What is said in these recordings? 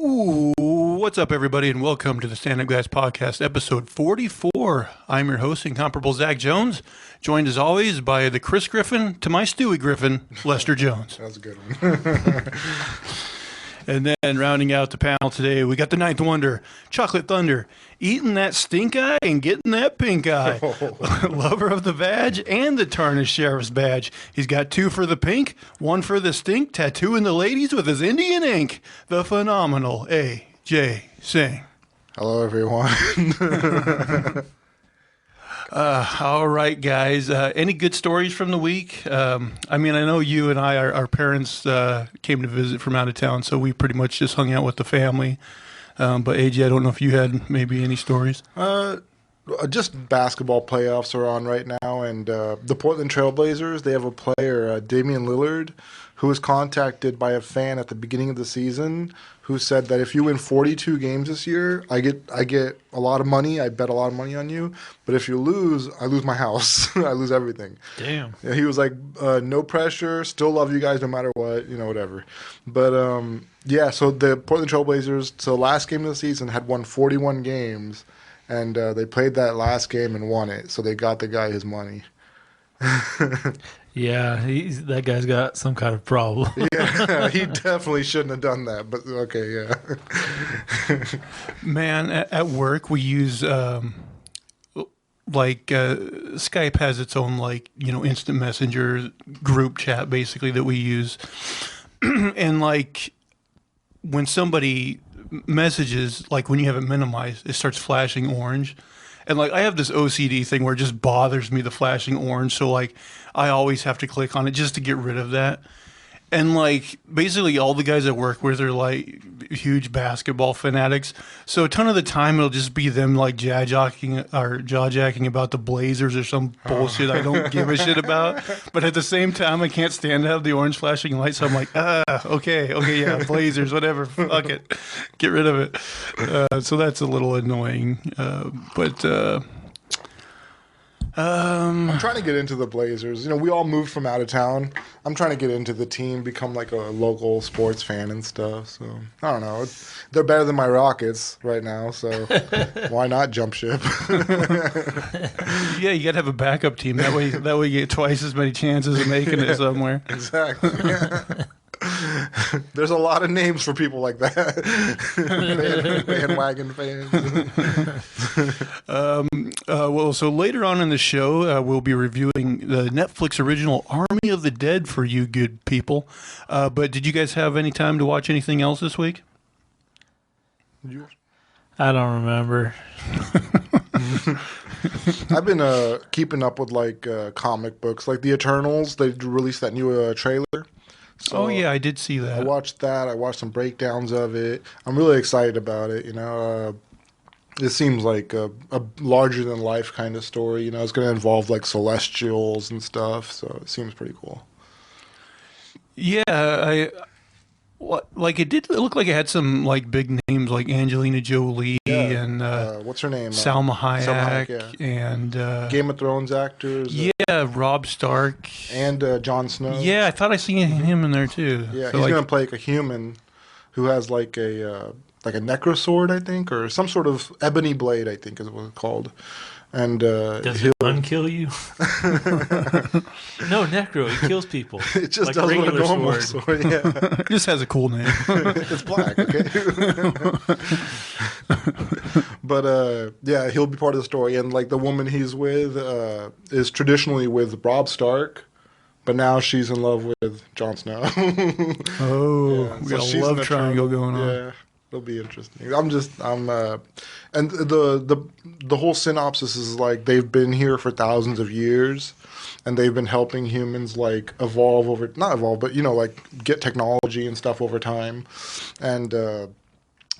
Ooh, what's up, everybody, and welcome to the Stand Up Guys Podcast, episode 44. I'm your host, incomparable Zach Jones, joined as always by the Chris Griffin to my Stewie Griffin, Lester Jones. That was a good one. And then rounding out the panel today, we got the Ninth Wonder, Chocolate Thunder, eating that stink eye and getting that pink eye. Lover of the badge and the tarnished sheriff's badge. He's got two for the pink, one for the stink, tattooing the ladies with his Indian ink. The phenomenal A.J. Singh. Hello, everyone. All right, guys. Any good stories from the week? I know you and I, our parents came to visit from out of town, so we pretty much just hung out with the family. But AJ, I don't know if you had maybe any stories. Just basketball playoffs are on right now, and the Portland Trailblazers, they have a player, Damian Lillard, who was contacted by a fan at the beginning of the season who said that if you win 42 games this year, I get a lot of money. I bet a lot of money on you. But if you lose, I lose my house. I lose everything. Damn. Yeah, he was like, no pressure. Still love you guys no matter what. Whatever. But, so the Portland Trailblazers, so last game of the season, had won 41 games. And they played that last game and won it. So they got the guy his money. Yeah, that guy's got some kind of problem. Yeah, he definitely shouldn't have done that, but okay, yeah. Man, at work we use Skype has its own instant messenger group chat basically that we use, and when somebody messages, when you have it minimized, it starts flashing orange. And I have this OCD thing where it just bothers me, the flashing orange. So I always have to click on it just to get rid of that. And basically all the guys I work with are huge basketball fanatics. So a ton of the time it'll just be them jaw-jacking about the Blazers or some bullshit I don't give a shit about. But at the same time I can't stand to have the orange flashing light. So I'm okay, yeah, Blazers, whatever, fuck it, get rid of it. So that's a little annoying. I'm trying to get into the Blazers. We all moved from out of town. I'm trying to get into the team, become a local sports fan and stuff. So I don't know. They're better than my Rockets right now, so why not jump ship? Yeah, you got to have a backup team. That way you get twice as many chances of making it somewhere. Exactly. There's a lot of names for people like that. Bandwagon fans. So later on in the show, we'll be reviewing the Netflix original Army of the Dead for you good people. But did you guys have any time to watch anything else this week? I don't remember. I've been keeping up with comic books, like the Eternals. They released that new trailer. So, I did see that. I watched that. I watched some breakdowns of it. I'm really excited about it. It seems like a larger than life kind of story. It's going to involve celestials and stuff. So it seems pretty cool. Yeah, it did look like it had some big names like Angelina Jolie and what's her name? Salma Hayek, yeah. And Game of Thrones actors. Rob Stark and Jon Snow. Yeah, I thought I seen him in there too. Yeah, so he's gonna play a human who has a necrosword, I think, or some sort of ebony blade, I think is what it's called. And does it unkill you? No, necro. It kills people. It just does what a normal sword. Yeah, it just has a cool name. It's black. Okay. But he'll be part of the story, and the woman he's with is traditionally with Rob Stark, but now she's in love with Jon Snow. We got a love triangle going on. Yeah. It'll be interesting. And the whole synopsis is they've been here for thousands of years, and they've been helping humans not evolve, but get technology and stuff over time, and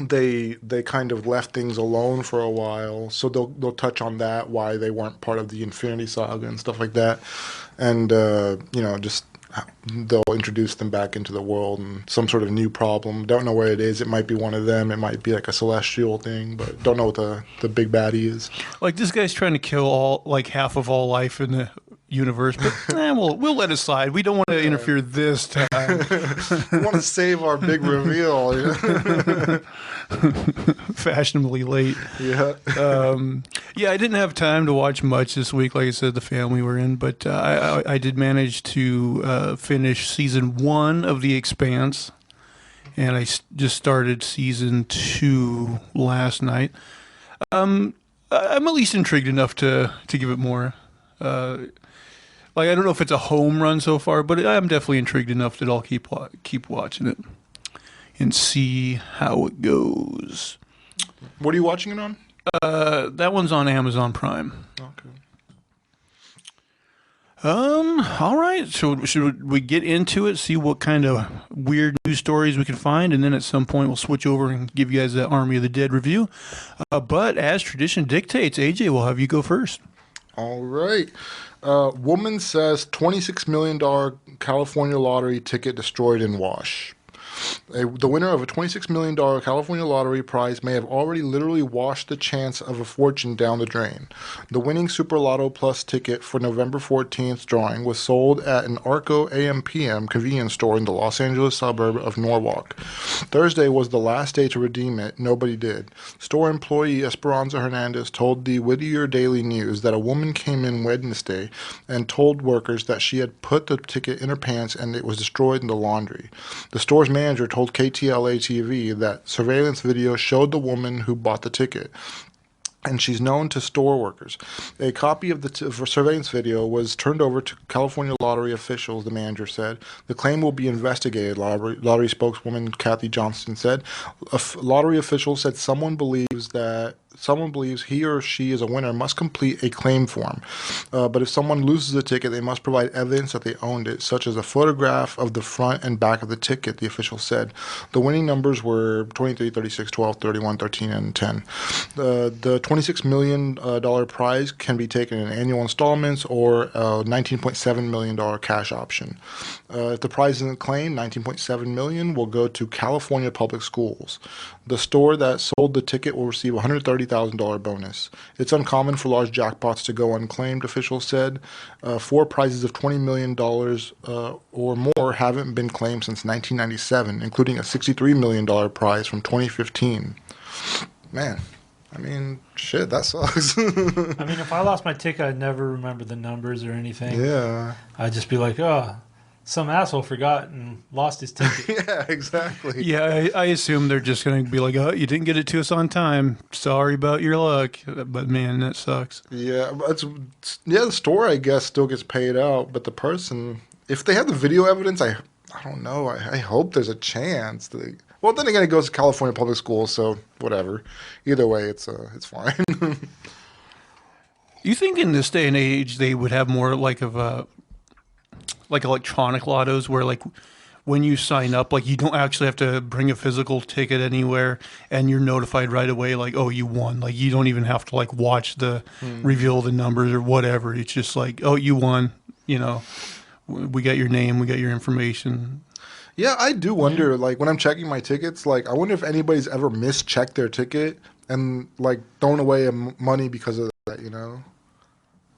they kind of left things alone for a while. So they'll touch on that, why they weren't part of the Infinity Saga and stuff like that, and just. They'll introduce them back into the world and some sort of new problem. Don't know what it is. It might be one of them. It might be a celestial thing, but don't know what the big baddie is. This guy's trying to kill half of all life in the universe, but we'll let it slide. We don't want to interfere this time. We want to save our big reveal. Fashionably late. Yeah. I didn't have time to watch much this week. Like I said, the family were in, but I did manage to finish season 1 of The Expanse, and I just started season 2 last night. I'm at least intrigued enough to give it more. I don't know if it's a home run so far, but I'm definitely intrigued enough that I'll keep watching it and see how it goes. What are you watching it on? That one's on Amazon Prime. Okay. All right. So should we get into it? See what kind of weird news stories we can find, and then at some point we'll switch over and give you guys the Army of the Dead review. But as tradition dictates, AJ, we'll have you go first. All right. Woman says $26 million California lottery ticket destroyed in wash. The winner of a $26 million California lottery prize may have already literally washed the chance of a fortune down the drain. The winning Super Lotto Plus ticket for November 14th drawing was sold at an Arco AM/PM convenience store in the Los Angeles suburb of Norwalk. Thursday was the last day to redeem it. Nobody did. Store employee Esperanza Hernandez told the Whittier Daily News that a woman came in Wednesday and told workers that she had put the ticket in her pants and it was destroyed in the laundry. The store's manager told KTLA-TV that surveillance video showed the woman who bought the ticket, and she's known to store workers. A copy of the surveillance video was turned over to California lottery officials, the manager said. The claim will be investigated, lottery spokeswoman Kathy Johnston said. A lottery official said someone believes he or she is a winner must complete a claim form. But if someone loses a ticket, they must provide evidence that they owned it, such as a photograph of the front and back of the ticket, the official said. The winning numbers were 23, 36, 12, 31, 13, and 10. The $26 million prize can be taken in annual installments or a $19.7 million cash option. If the prize isn't claimed, $19.7 million will go to California public schools. The store that sold the ticket will receive a $130,000 bonus. It's uncommon for large jackpots to go unclaimed, officials said. 4 prizes of $20 million or more haven't been claimed since 1997, including a $63 million prize from 2015. Man, I mean, shit, that sucks. I mean, if I lost my ticket, I'd never remember the numbers or anything. Yeah. I'd just be like, oh, some asshole forgot and lost his ticket. Yeah, exactly. Yeah, I assume they're just going to be like, oh, you didn't get it to us on time. Sorry about your luck. But, man, that sucks. Yeah, the store, I guess, still gets paid out. But the person, if they have the video evidence, I don't know. I hope there's a chance. Well, then again, it goes to California public schools, so whatever. Either way, it's fine. You think in this day and age they would have more like electronic lottos where like when you sign up, like you don't actually have to bring a physical ticket anywhere and you're notified right away like, oh, you won. Like you don't even have to like watch the reveal of the numbers or whatever. It's just like, oh, you won. You know, we got your name, we got your information. Yeah, I do wonder, like, when I'm checking my tickets, like, I wonder if anybody's ever mischecked their ticket and, like, thrown away money because of that, you know?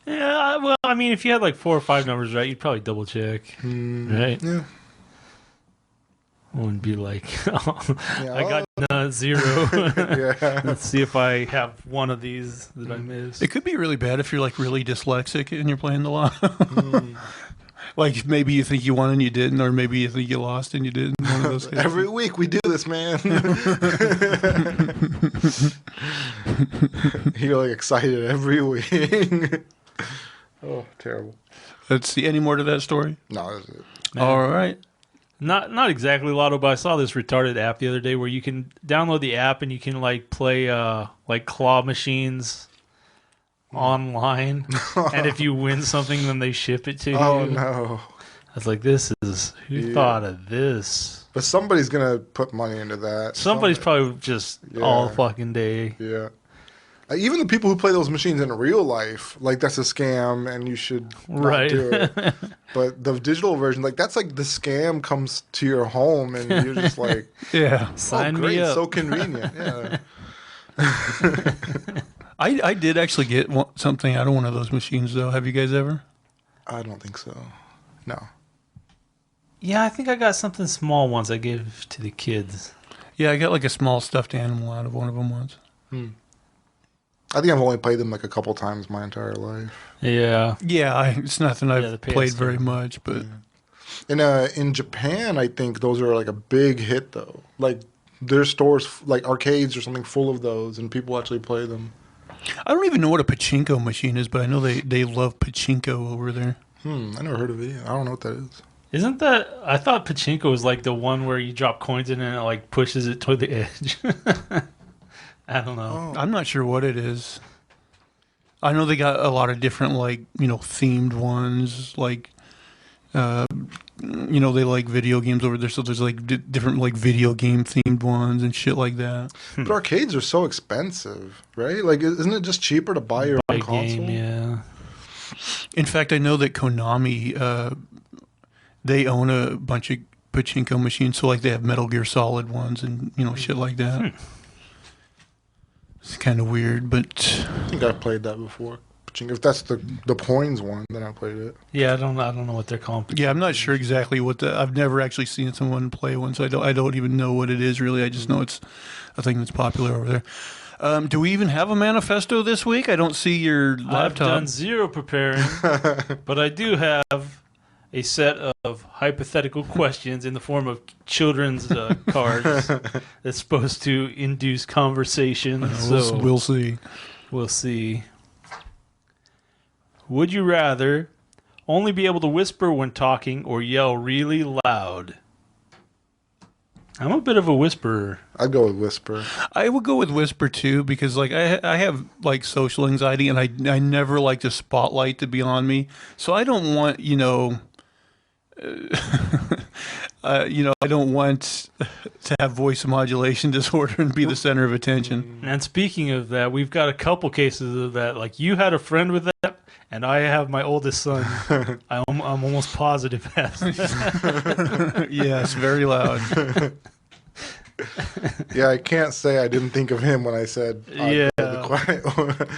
Yeah, well, I mean, if you had like 4 or 5 numbers right, you'd probably double check, right? Yeah. Wouldn't be like, oh, Yeah, I got 0. Yeah. Let's see if I have one of these that I missed. It could be really bad if you're like really dyslexic and you're playing the lotto. Like maybe you think you won and you didn't, or maybe you think you lost and you didn't. One of those cases. Every week we do this, man. You're like excited every week. Oh, terrible. Let's see. Any more to that story? No, that's it. Man. All right. Not exactly lotto, but I saw this retarded app the other day where you can download the app and you can like play like claw machines online, and if you win something, then they ship it to you. Oh no! I was like, who thought of this? But somebody's gonna put money into that. Somebody's probably just all fucking day. Yeah. Even the people who play those machines in real life, like that's a scam, and you should not do it. But the digital version, like that's like the scam comes to your home, and you're just like, yeah, sign great, me up. so convenient. Yeah. I did actually get something out of one of those machines, though. Have you guys ever? I don't think so. No. Yeah, I think I got something small once I gave to the kids. Yeah, I got like a small stuffed animal out of one of them once. I think I've only played them like a couple times my entire life. Yeah. Yeah, it's nothing I've the played PS2. very much, but In Japan, I think those are like a big hit though. Like there's stores like arcades or something full of those, and people actually play them. I don't even know what a pachinko machine is, but I know they love pachinko over there. I never heard of it. I don't know what that is. Isn't that... I thought pachinko was like the one where you drop coins in and it like pushes it toward the edge. I don't know. Oh. I'm not sure what it is. I know they got a lot of different like, themed ones, like they like video games over there, so there's like different like video game themed ones and shit like that. But arcades are so expensive, right? Like, isn't it just cheaper to buy your own console? Game, yeah. In fact, I know that Konami, they own a bunch of pachinko machines, so like they have Metal Gear Solid ones and shit like that. It's kind of weird, but I think I've played that before. If that's the Poins one, then I played it. Yeah, I don't know what they're called. yeah, I'm not sure exactly what I've never actually seen someone play one, so I don't even know what it is really. I just know it's a thing that's popular over there. Do we even have a manifesto this week? I don't see your laptop. I've done zero preparing, but I do have a set of hypothetical questions in the form of children's cards that's supposed to induce conversation. We'll see. We'll see. Would you rather only be able to whisper when talking or yell really loud? I'm a bit of a whisperer. I'd go with Whisper. I would go with whisper too because like I have like social anxiety and I never like the spotlight to be on me, so I don't want I don't want to have voice modulation disorder and be the center of attention. And speaking of that, we've got a couple cases of that. Like you had a friend with that, and I have my oldest son. I'm almost positive has that. Yes, very loud. Yeah, I can't say I didn't think of him when I said Yeah. the quiet.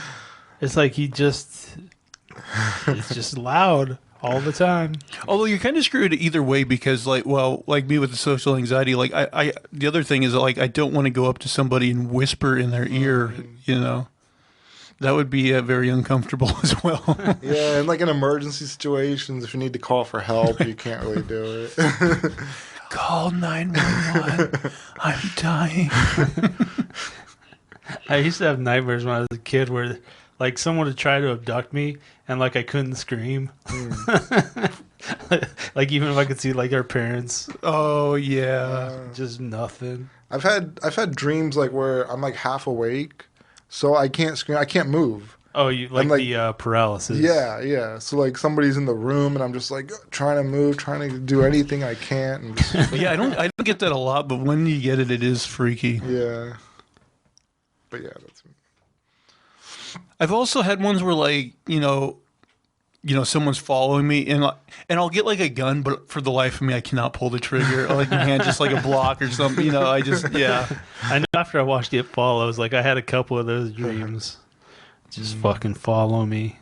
It's like it's just loud all the time. Although you're kind of screwed either way because like me with the social anxiety, like I the other thing is that, like I don't want to go up to somebody and whisper in their ear, That would be very uncomfortable as well. Yeah, and like in emergency situations, if you need to call for help, you can't really do it. Call 911. I'm dying. I used to have nightmares when I was a kid where like someone would try to abduct me and like I couldn't scream. Like even if I could see like our parents. Oh yeah. Just nothing. I've had dreams like where I'm like half awake, so I can't scream, I can't move. Oh, you like the paralysis. Yeah. So like somebody's in the room and I'm just like trying to move, trying to do anything I can. And just, Yeah, I don't get that a lot, but when you get it, it is freaky. yeah. But yeah, that's. I've also had ones where like someone's following me and I'll get like a gun, but for the life of me, I cannot pull the trigger. Like your hand just like a block or something. I know after I watched It Follows, like I had a couple of those dreams. Just fucking follow me.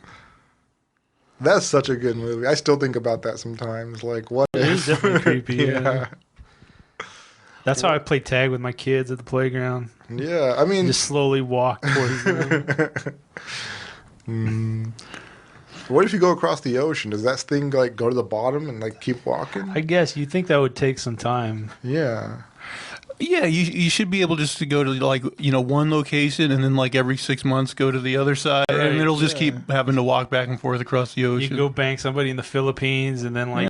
That's such a good movie. I still think about that sometimes. Like, what It is definitely creepy. Yeah. That's how I play tag with my kids at the playground. Yeah, I mean, Just slowly walk towards them. What if you go across the ocean? Does that thing like go to the bottom and like keep walking? I guess you'd think that would take some time. Yeah. Yeah, you should be able just to go to like one location and then like every 6 months go to the other side, Right, and it'll just keep having to walk back and forth across the ocean. You can go bank somebody in the Philippines and then like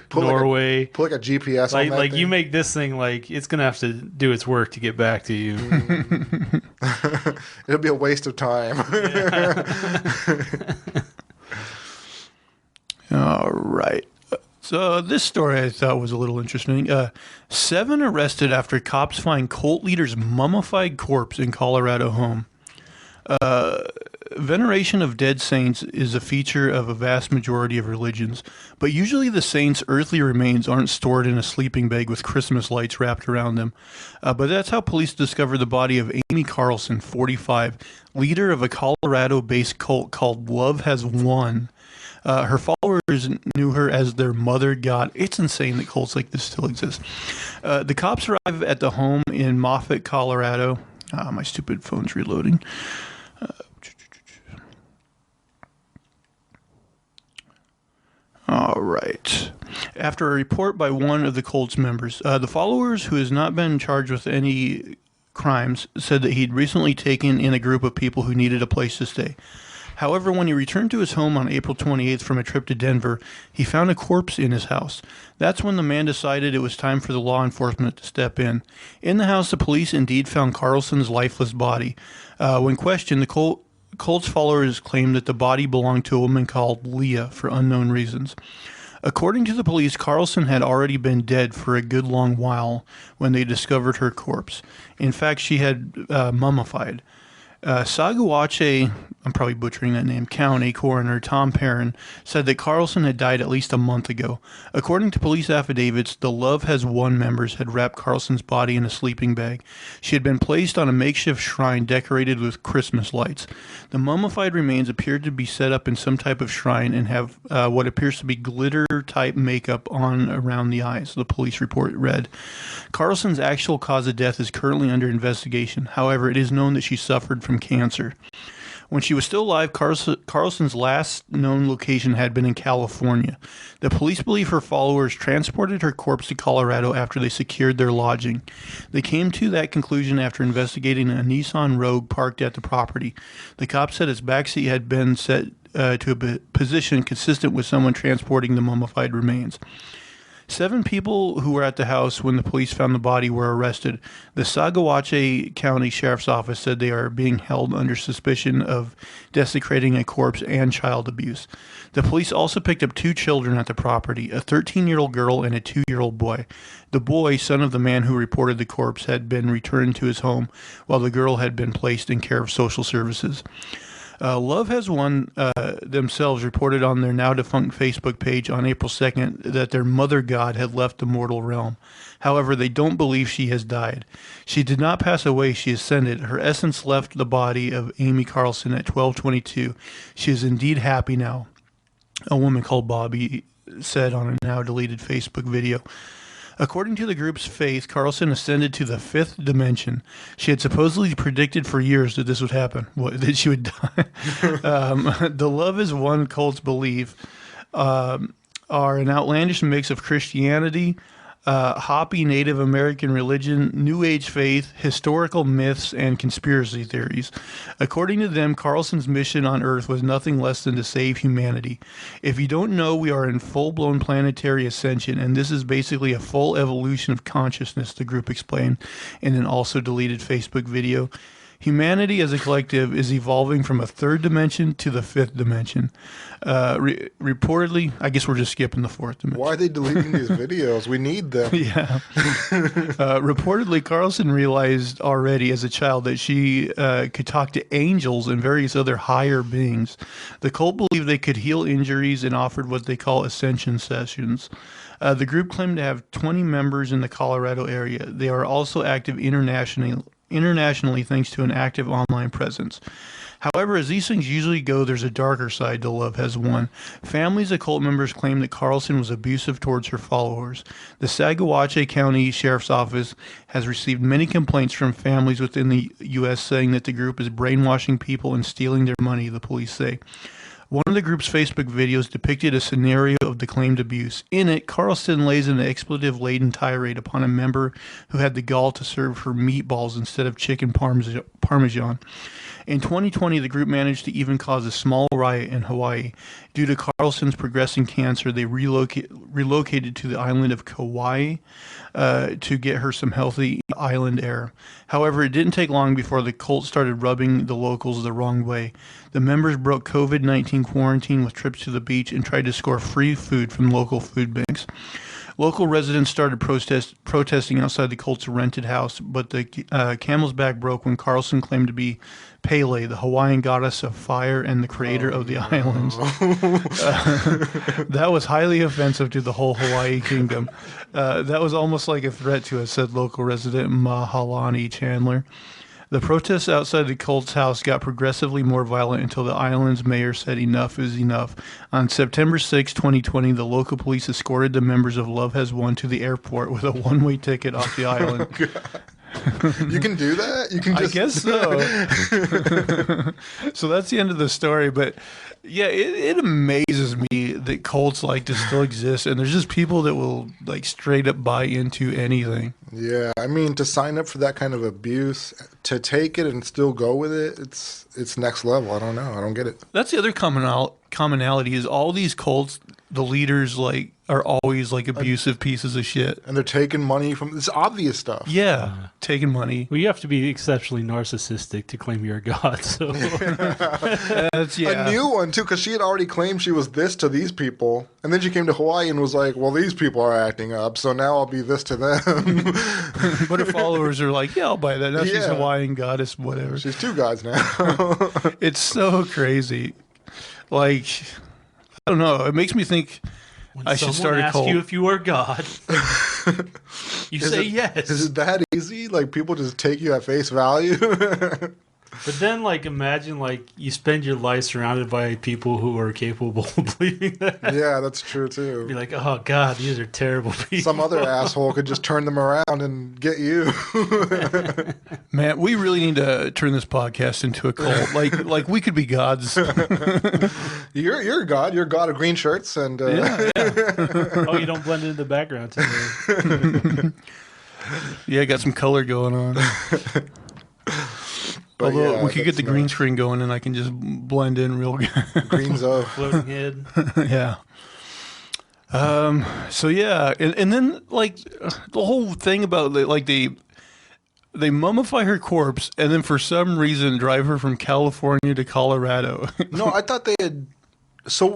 Pull Norway. Put like a GPS on that Like thing. you make this thing like it's gonna have to do its work to get back to you. It'll be a waste of time. All right. So this story I thought was a little interesting. 7 arrested after cops find cult leader's mummified corpse in Colorado home. Veneration of dead saints is a feature of a vast majority of religions, but usually the saints' earthly remains aren't stored in a sleeping bag with Christmas lights wrapped around them. But that's how police discovered the body of Amy Carlson, 45, leader of a Colorado-based cult called Love Has Won. Her followers knew her as their mother god. It's insane that cults like this still exist. The cops arrive at the home in Moffat, Colorado. My stupid phone's reloading. All right. After a report by one of the cult's members, the followers, who has not been charged with any crimes, said that he'd recently taken in a group of people who needed a place to stay. However, when he returned to his home on April 28th from a trip to Denver, he found a corpse in his house. That's when the man decided it was time for the law enforcement to step in. In the house, the police indeed found Carlson's lifeless body. When questioned, the cult's followers claimed that the body belonged to a woman called Leah for unknown reasons. According to the police, Carlson had already been dead for a good long while when they discovered her corpse. In fact, she had mummified. Saguache, I'm probably butchering that name, County Coroner Tom Perrin said that Carlson had died at least a month ago. According to police affidavits, the Love Has Won members had wrapped Carlson's body in a sleeping bag. She had been placed on a makeshift shrine decorated with Christmas lights. The mummified remains appeared to be set up in some type of shrine and have what appears to be glitter-type makeup on around the eyes, the police report read. Carlson's actual cause of death is currently under investigation. However, it is known that she suffered from cancer. When she was still alive, Carlson's last known location had been in California. The police believe her followers transported her corpse to Colorado after they secured their lodging. They came to that conclusion after investigating a Nissan Rogue parked at the property. The cops said its backseat had been set to a position consistent with someone transporting the mummified remains. 7 people who were at the house when the police found the body were arrested. The Saguache County Sheriff's Office said they are being held under suspicion of desecrating a corpse and child abuse. The police also picked up 2 children at the property, a 13-year-old girl and a 2-year-old boy. The boy, son of the man who reported the corpse, had been returned to his home, while the girl had been placed in care of social services. Love Has Won themselves reported on their now-defunct Facebook page on April 2nd that their mother god had left the mortal realm. However, they don't believe she has died. She did not pass away, she ascended. Her essence left the body of Amy Carlson at 12:22. She is indeed happy now, a woman called Bobby said on a now-deleted Facebook video. According to the group's faith, Carlson ascended to the 5th dimension. She had supposedly predicted for years that this would happen, that she would die. The Love Is One cult's belief are an outlandish mix of Christianity, hoppy Native American religion, New Age faith, historical myths, and conspiracy theories. According to them, Carlson's mission on Earth was nothing less than to save humanity. If you don't know, we are in full-blown planetary ascension, and this is basically a full evolution of consciousness, the group explained in an also deleted Facebook video. Humanity as a collective is evolving from a 3rd dimension to the 5th dimension. Reportedly, I guess we're just skipping the 4th dimension. Why are they deleting these videos? We need them. Yeah. Reportedly, Carlson realized already as a child that she could talk to angels and various other higher beings. The cult believed they could heal injuries and offered what they call ascension sessions. The group claimed to have 20 members in the Colorado area. They are also active internationally thanks to an active online presence. However, as these things usually go, there's a darker side to Love Has Won. Families of cult members claim that Carlson was abusive towards her followers. The Saguache County Sheriff's Office has received many complaints from families within the U.S. saying that the group is brainwashing people and stealing their money, the police say. One of the group's Facebook videos depicted a scenario of the claimed abuse. In it, Carlson lays an expletive-laden tirade upon a member who had the gall to serve her meatballs instead of chicken parmesan. In 2020, the group managed to even cause a small riot in Hawaii. Due to Carlson's progressing cancer, they relocated to the island of Kauai to get her some healthy island air. However, it didn't take long before the cult started rubbing the locals the wrong way. The members broke COVID-19 quarantine with trips to the beach and tried to score free food from local food banks. Local residents started protesting outside the cult's rented house, but the camel's back broke when Carlson claimed to be Pele, the Hawaiian goddess of fire and the creator of the islands. That was highly offensive to the whole Hawaii kingdom. That was almost like a threat to us, said local resident Mahalani Chandler. The protests outside the cult's house got progressively more violent until the island's mayor said enough is enough. On September 6, 2020, the local police escorted the members of Love Has Won to the airport with a one-way ticket off the island. You can do that? You can just... I guess so. So that's the end of the story. But yeah, it amazes me that cults like to still exist, and there's just people that will like straight up buy into anything. Yeah, I mean, to sign up for that kind of abuse, to take it and still go with it, it's next level. I don't know. I don't get it. That's the other commonality is all these cults, the leaders like are always like abusive pieces of shit. And they're taking money from this obvious stuff. Yeah, taking money. Well, you have to be exceptionally narcissistic to claim you're a god. So That's, yeah. A new one, too, because she had already claimed she was this to these people. And then she came to Hawaii and was like, well, these people are acting up, so now I'll be this to them. But her followers are like, yeah, I'll buy that. Now she's Yeah. Hawaiian goddess, whatever. She's two gods now. It's so crazy. Like, I don't know. It makes me think when I should someone start a asks cult. you if you are God, you say yes. Is it that easy? Like, people just take you at face value? But then, like, imagine, like, you spend your life surrounded by people who are capable of believing that. Yeah, that's true, Be too. like, oh, God, these are terrible people. Some other asshole could just turn them around and get you. Man, we really need to turn this podcast into a cult. Like we could be gods. You're a god. You're a god of green shirts. And Yeah. Oh, you don't blend into the background today. Yeah, got some color going on. but Although yeah, we could get that's the green nuts. screen going and I can just blend in real good. Greens of. Floating head. Yeah. So yeah, and then like the whole thing about like they mummify her corpse and then for some reason drive her from California to Colorado. No, I thought they had. So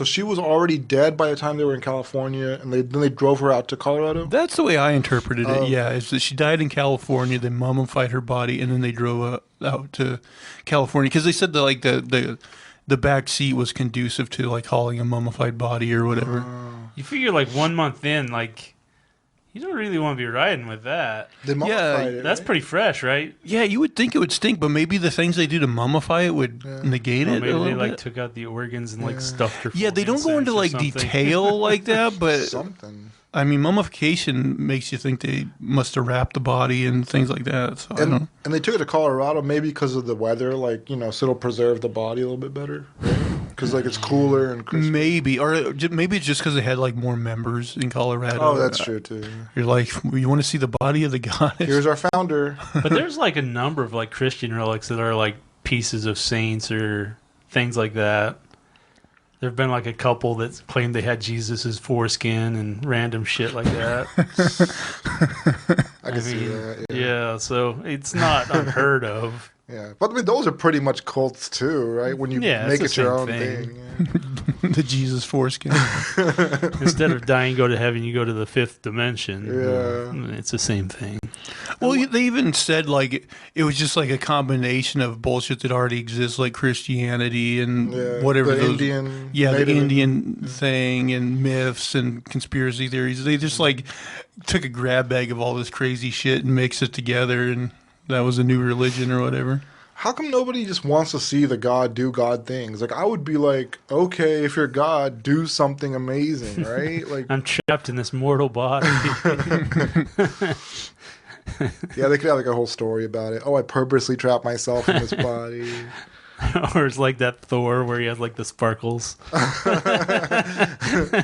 she was already dead by the time they were in California, and then they drove her out to Colorado. That's the way I interpreted it. Yeah, is that she died in California, they mummified her body, and then they drove out to California because they said that like the back seat was conducive to like hauling a mummified body or whatever. You figure, like, 1 month in, like, you don't really want to be riding with that. They mummified it, That's right? pretty fresh, right? Yeah, you would think it would stink, but maybe the things they do to mummify it would negate Or it. maybe a they, little like, bit. took out the organs and, like, stuffed her. Yeah, they full don't go into incense or like something. detail like that, but something. I mean, mummification makes you think they must have wrapped the body and things like that. So I don't know. And they took it to Colorado maybe because of the weather, like, so it'll preserve the body a little bit better, because like it's cooler and crisper. Maybe, or maybe it's just because they had like more members in Colorado. Oh, that's true too. You're like, you want to see the body of the goddess? Here's our founder. But there's, like, a number of, like, Christian relics that are, like, pieces of saints or things like that. There have been, like, a couple that claimed they had Jesus's foreskin and random shit like that. I can see that. Yeah. Yeah, so it's not unheard of. Yeah, but I mean, those are pretty much cults too, right? When you Yeah, make it's it the your same own thing. thing. The Jesus foreskin. Instead of dying, go to heaven, you go to the fifth dimension. Yeah. It's the same thing. Well, they even said like it was just like a combination of bullshit that already exists, like Christianity and Yeah, whatever the those, Indian, yeah, the Native Indian thing and myths and conspiracy theories. They just like took a grab bag of all this crazy shit and mixed it together, and that was a new religion or whatever. How come nobody just wants to see the God do God things? Like, I would be like, okay, if you're God, do something amazing, right? Like, I'm trapped in this mortal body. yeah, they could have like a whole story about it. Oh, I purposely trapped myself in this body. Or it's like that Thor where he has, like, the sparkles. I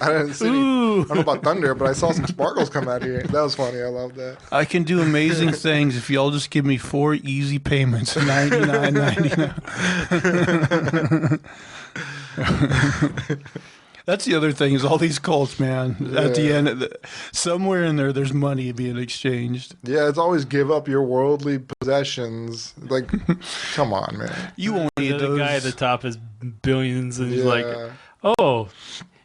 didn't see. Ooh. I don't know about thunder, but I saw some sparkles come out here. That was funny. I love that. I can do amazing things if y'all just give me 4 easy payments, $99.99. That's the other thing is all these cults, man. At the Yeah. end, somewhere in there, there's money being exchanged. Yeah, it's always give up your worldly possessions. Like, come on, man. You won't need The those. guy at the top has billions, and he's Yeah. like, oh,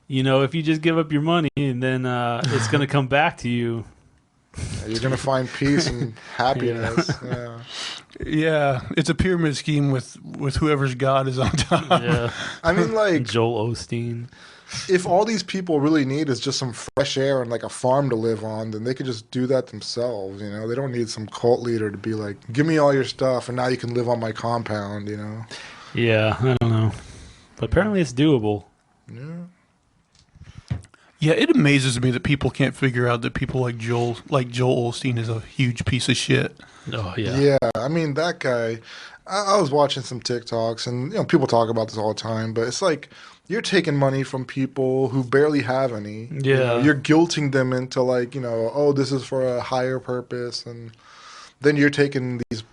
if you just give up your money, and then it's going to come back to you. You're gonna find peace and happiness. Yeah. Yeah, it's a pyramid scheme with whoever's God is on top. Yeah. I mean, like, Joel Osteen. if all these people really need is just some fresh air and like a farm to live on, then they could just do that themselves. You know, they don't need some cult leader to be like, "Give me all your stuff, and now you can live on my compound." You know. Yeah, I don't know, but apparently it's doable. Yeah. Yeah, it amazes me that people can't figure out that people like Joel Osteen is a huge piece of shit. Oh yeah. Yeah, I mean that guy. I was watching some TikToks, and you know people talk about this all the time, but it's like you're taking money from people who barely have any. You know, Yeah. you're guilting them into like, you know, oh, this is for a higher purpose, and then you're taking these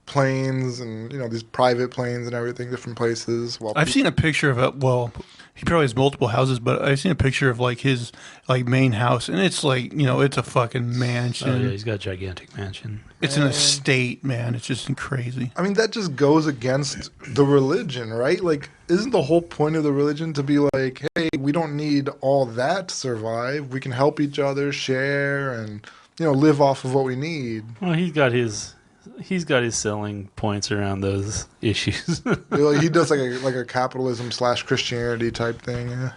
planes and, you know, these private planes and everything, different places. While I've seen a picture of it. Well, he probably has multiple houses, but I've seen a picture of like his like main house, and it's like, you know, it's a fucking mansion. Oh yeah, he's got a gigantic mansion. It's an estate, man. It's just crazy. I mean, that just goes against the religion, right? Like, isn't the whole point of the religion to be like, hey, we don't need all that to survive. We can help each other, share, and, you know, live off of what we need. Well, he's got his selling points around those issues. You know, he does like a capitalism / Christianity type thing. Yeah.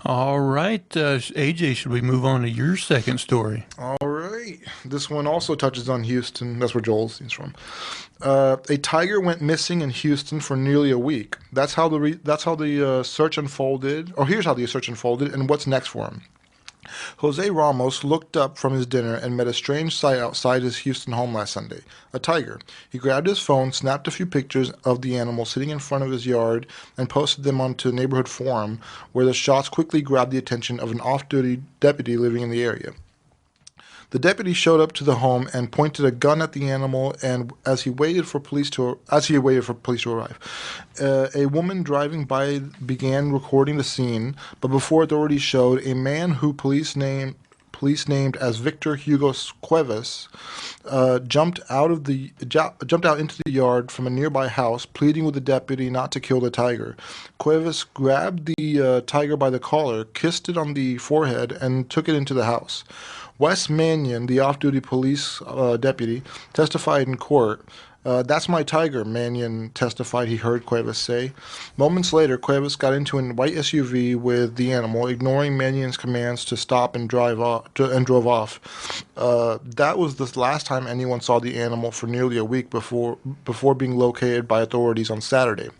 All right, AJ, should we move on to your second story? All right. This one also touches on Houston. That's where Joel's from. A tiger went missing in Houston for nearly a week. That's how the search unfolded. Or here's how the search unfolded, and what's next for him. Jose Ramos looked up from his dinner and met a strange sight outside his Houston home last Sunday. A tiger. He grabbed his phone, snapped a few pictures of the animal sitting in front of his yard, and posted them onto the neighborhood forum, where the shots quickly grabbed the attention of an off-duty deputy living in the area. The deputy showed up to the home and pointed a gun at the animal. And as he waited for police to arrive, a woman driving by began recording the scene. But before authorities showed, a man who police named as Victor Hugo Cuevas jumped out into the yard from a nearby house, pleading with the deputy not to kill the tiger. Cuevas grabbed the tiger by the collar, kissed it on the forehead, and took it into the house. Wes Mannion, the off-duty police deputy, testified in court. That's my tiger, Mannion testified he heard Cuevas say. Moments later, Cuevas got into a white SUV with the animal, ignoring Mannion's commands to stop and drove off. That was the last time anyone saw the animal for nearly a week before being located by authorities on Saturday.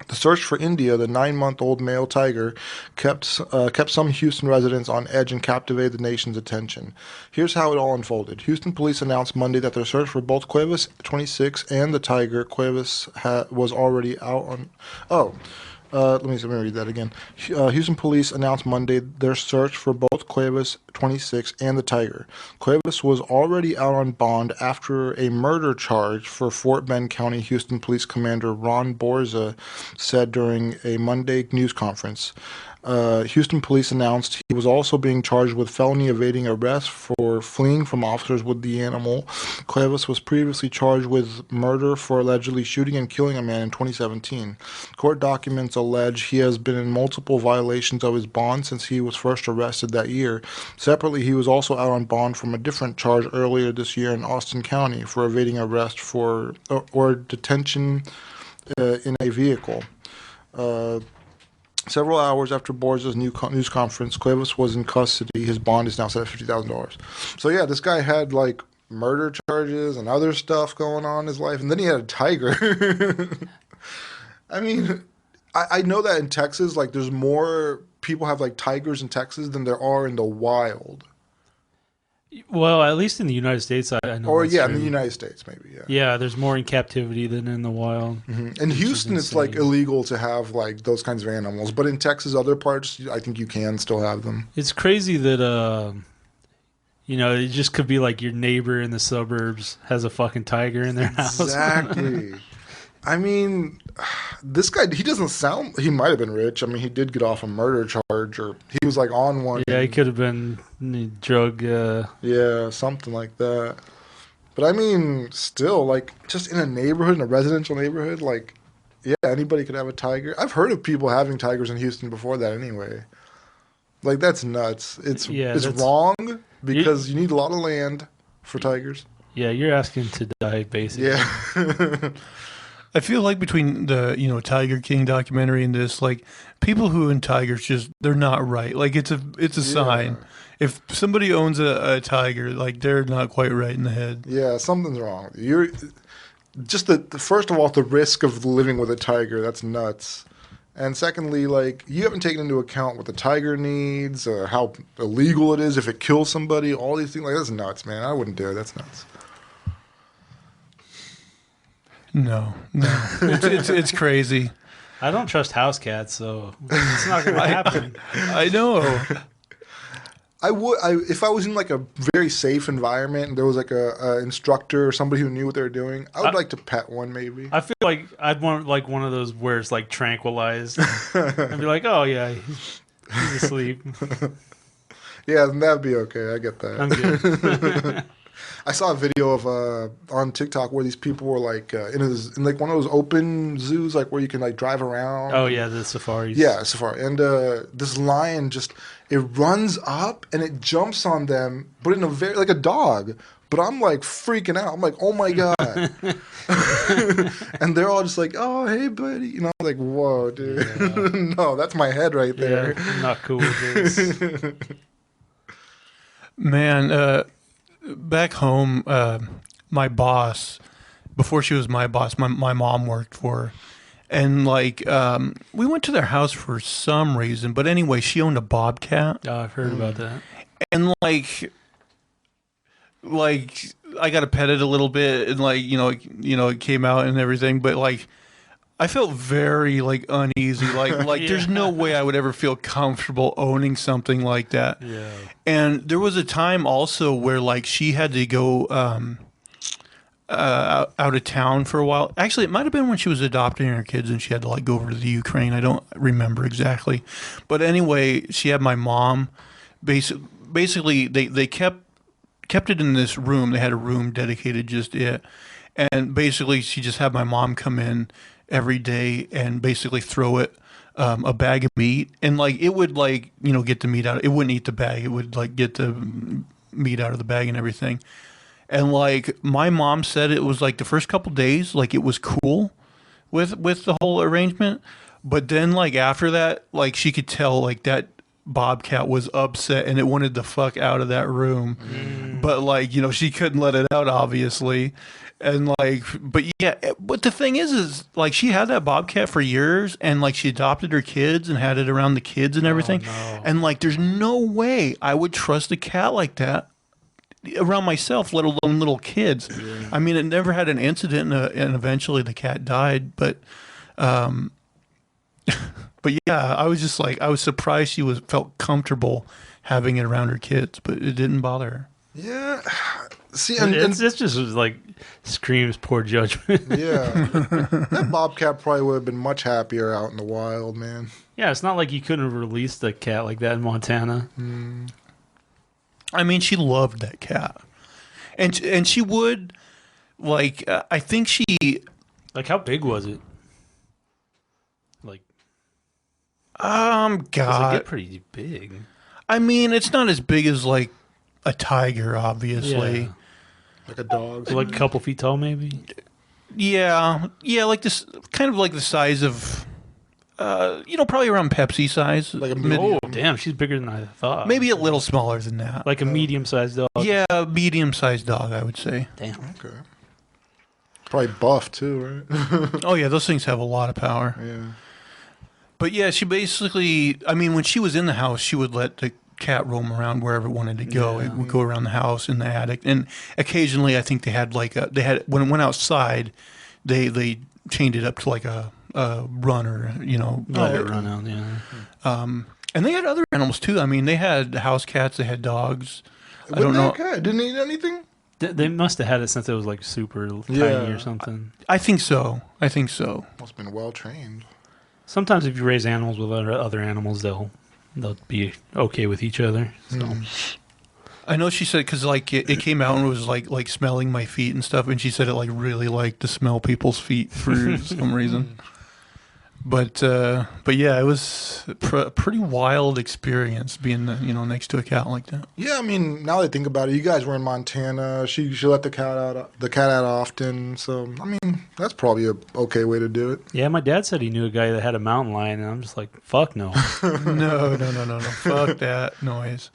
The search for India, the 9-month-old male tiger, kept some Houston residents on edge and captivated the nation's attention. Here's how it all unfolded. Houston police announced Monday that their search for both Cuevas, 26, and the tiger, Cuevas, was already out on... let me read that again. Houston police announced Monday their search for both Cuevas, 26, and the tiger. Cuevas was already out on bond after a murder charge for Fort Bend County Houston Police Commander Ron Borza said during a Monday news conference. Houston police announced he was also being charged with felony evading arrest for fleeing from officers with the animal. Cuevas was previously charged with murder for allegedly shooting and killing a man in 2017. Court documents allege he has been in multiple violations of his bond since he was first arrested that year. Separately, he was also out on bond from a different charge earlier this year in Austin County for evading arrest or detention in a vehicle. Several hours after Borza's news conference, Cuevas was in custody. His bond is now set at $50,000. So yeah, this guy had like murder charges and other stuff going on in his life, and then he had a tiger. I mean, I know that in Texas, like there's more people have like tigers in Texas than there are in the wild. Well, at least in the United States, I know. Or that's yeah, true. in the United States, maybe. Yeah. Yeah, there's more in captivity than in the wild. Mm-hmm. In Houston, it's like illegal to have like those kinds of animals, but in Texas, other parts, I think you can still have them. It's crazy that it just could be like your neighbor in the suburbs has a fucking tiger in their house. Exactly. I mean, this guy, he might have been rich. I mean, he did get off a murder charge, or he was like on one. Yeah, he could have been drug. Yeah, something like that. But I mean, still, like, just in a residential neighborhood, like, yeah, anybody could have a tiger. I've heard of people having tigers in Houston before that anyway. Like, that's nuts. It's wrong because you need a lot of land for tigers. Yeah, you're asking to die, basically. Yeah. I feel like between the Tiger King documentary and this, like people who own tigers they're not right. Like it's a sign. If somebody owns a tiger, like they're not quite right in the head. Yeah, something's wrong with you. You're just first of all, the risk of living with a tiger, that's nuts. And secondly, like you haven't taken into account what the tiger needs, how illegal it is if it kills somebody, all these things. Like that's nuts, man. I wouldn't do it. That's nuts. No, it's crazy. I don't trust house cats, so it's not going to happen. I know. I would, if I was in like a very safe environment and there was like a instructor or somebody who knew what they were doing, I would like to pet one maybe. I feel like I'd want like one of those where it's like tranquilized and be like, oh yeah, he's asleep. Yeah, then that'd be okay. I get that. I'm good. I saw a video of on TikTok where these people were like in like one of those open zoos, like where you can like drive around. Oh yeah, the safaris. Yeah, safari. And this lion it runs up and it jumps on them, but in a very like a dog. But I'm like freaking out. I'm like, oh my god! And they're all just like, oh hey buddy, you know, I'm like whoa dude, yeah. No, that's my head right there. Yeah, not cool with this. Man, back home, my boss, before she was my boss, my mom worked for her. And, like, we went to their house for some reason. But anyway, she owned a bobcat. Oh, I've heard about that. And, like I got to pet it a little bit. And, like, it came out and everything. But, like, I felt very, like, uneasy. Like Yeah. There's no way I would ever feel comfortable owning something like that. Yeah. And there was a time also where, like, she had to go out of town for a while. Actually, it might have been when she was adopting her kids and she had to, like, go over to the Ukraine. I don't remember exactly. But anyway, she had my mom. Basically, they kept it in this room. They had a room dedicated just it. And basically, she just had my mom come in every day and basically throw it a bag of meat, and like it would like get the meat out. It wouldn't eat the bag. It would like get the meat out of the bag and everything. And like my mom said, it was like the first couple days, like it was cool with the whole arrangement, but then like after that, like she could tell like that bobcat was upset and it wanted the fuck out of that room. But like she couldn't let it out, obviously. And like, but yeah, but the thing is like she had that bobcat for years, and like she adopted her kids and had it around the kids and everything. Oh, no. And like, there's no way I would trust a cat like that around myself, let alone little kids. Yeah. I mean, it never had an incident, and eventually the cat died. But, but yeah, I was just like, I was surprised she felt comfortable having it around her kids, but it didn't bother her. Yeah. See, it's just like screams poor judgment. Yeah, that bobcat probably would have been much happier out in the wild, man. Yeah, it's not like you couldn't have released a cat like that in Montana. I mean, she loved that cat, and she would like. I think she like. How big was it? Like, God, it get pretty big. I mean, it's not as big as like a tiger, obviously. Yeah. Like a dog. So like a couple feet tall, maybe? Yeah, like this, kind of like the size of, probably around Pepsi size. Like a medium. Oh, damn, she's bigger than I thought. Maybe a little smaller than that. Like a medium-sized dog. Yeah, medium-sized dog, I would say. Damn. Okay. Probably buff too, right? Oh yeah, those things have a lot of power. Yeah. But yeah, she basically, I mean, when she was in the house, she would let the cat roam around wherever it wanted to go. Yeah. It would go around the house, in the attic, and occasionally I think they had when it went outside, they chained it up to like a runner, Let it run out, yeah. And they had other animals too. I mean, they had house cats, they had dogs. I don't know. Cat didn't eat anything. They must have had it since it was like super tiny or something. I think so. Must have been well trained. Sometimes if you raise animals with other animals, they'll be okay with each other. So. I know she said, because like it came out and it was like smelling my feet and stuff, and she said it like really liked to smell people's feet for some reason. But yeah, it was a pretty wild experience being next to a cat like that. Yeah, I mean, now that I think about it, you guys were in Montana. She let the cat out often. So I mean, That's probably a okay way to do it. Yeah, my dad said he knew a guy that had a mountain lion, and I'm just like, fuck no. No. Fuck that noise.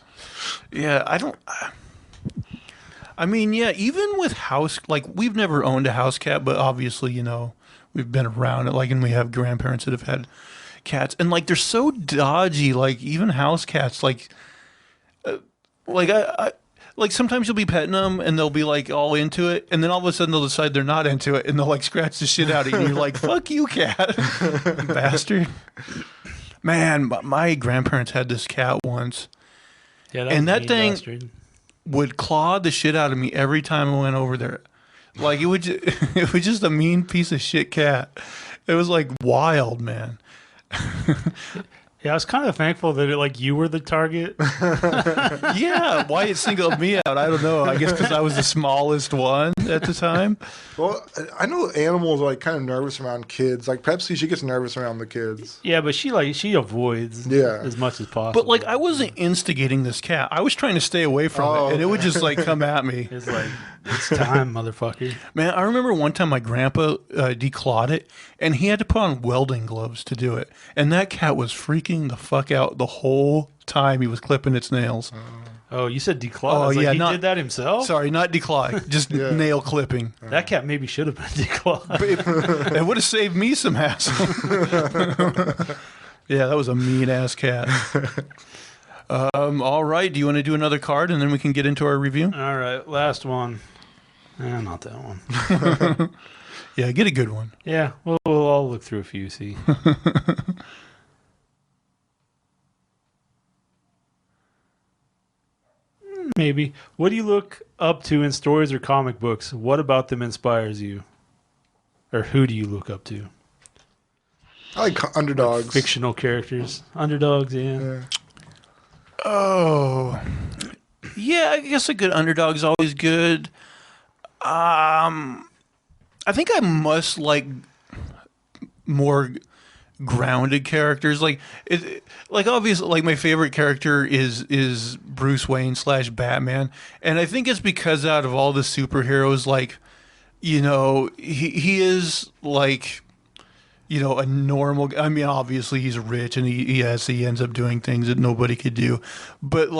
Yeah, I don't. I mean, yeah, even with we've never owned a house cat, but obviously, we've been around it, and we have grandparents that have had cats, and they're so dodgy, even house cats, sometimes you'll be petting them and they'll be all into it, and then all of a sudden they'll decide they're not into it, and they'll scratch the shit out of you, and you're like, fuck you, cat. Bastard. Man, my grandparents had this cat once. Yeah, and that thing bastard. would claw the shit out of me every time I went over there. It was just a mean piece of shit cat. It was wild, man. Yeah, I was kind of thankful that you were the target. Yeah, why it singled me out, I don't know. I guess because I was the smallest one at the time. Well, I know animals are kind of nervous around kids. Pepsi, she gets nervous around the kids. Yeah, but she avoids as much as possible. But I wasn't instigating this cat. I was trying to stay away from it, and it would just come at me. It's it's time, motherfucker. Man, I remember one time my grandpa declawed it, and he had to put on welding gloves to do it. And that cat was freaking the fuck out the whole time he was clipping its nails. Oh, you said declaw. Oh, yeah, he did that himself? Sorry, not declaw, just nail clipping. That cat maybe should have been declawed. It would have saved me some hassle. Yeah, that was a mean-ass cat. All right, do you want to do another card, and then we can get into our review? All right, last one. Not that one. Yeah, get a good one. Yeah, we'll all look through a few, see. Maybe. What do you look up to in stories or comic books? What about them inspires you? Or who do you look up to? I like underdogs. Fictional characters. Underdogs, yeah. Oh. Yeah, I guess a good underdog's always good. I think I must like more grounded characters. Obviously, my favorite character is Bruce Wayne / Batman, and I think it's because out of all the superheroes, he is a normal. I mean, obviously he's rich and he ends up doing things that nobody could do, but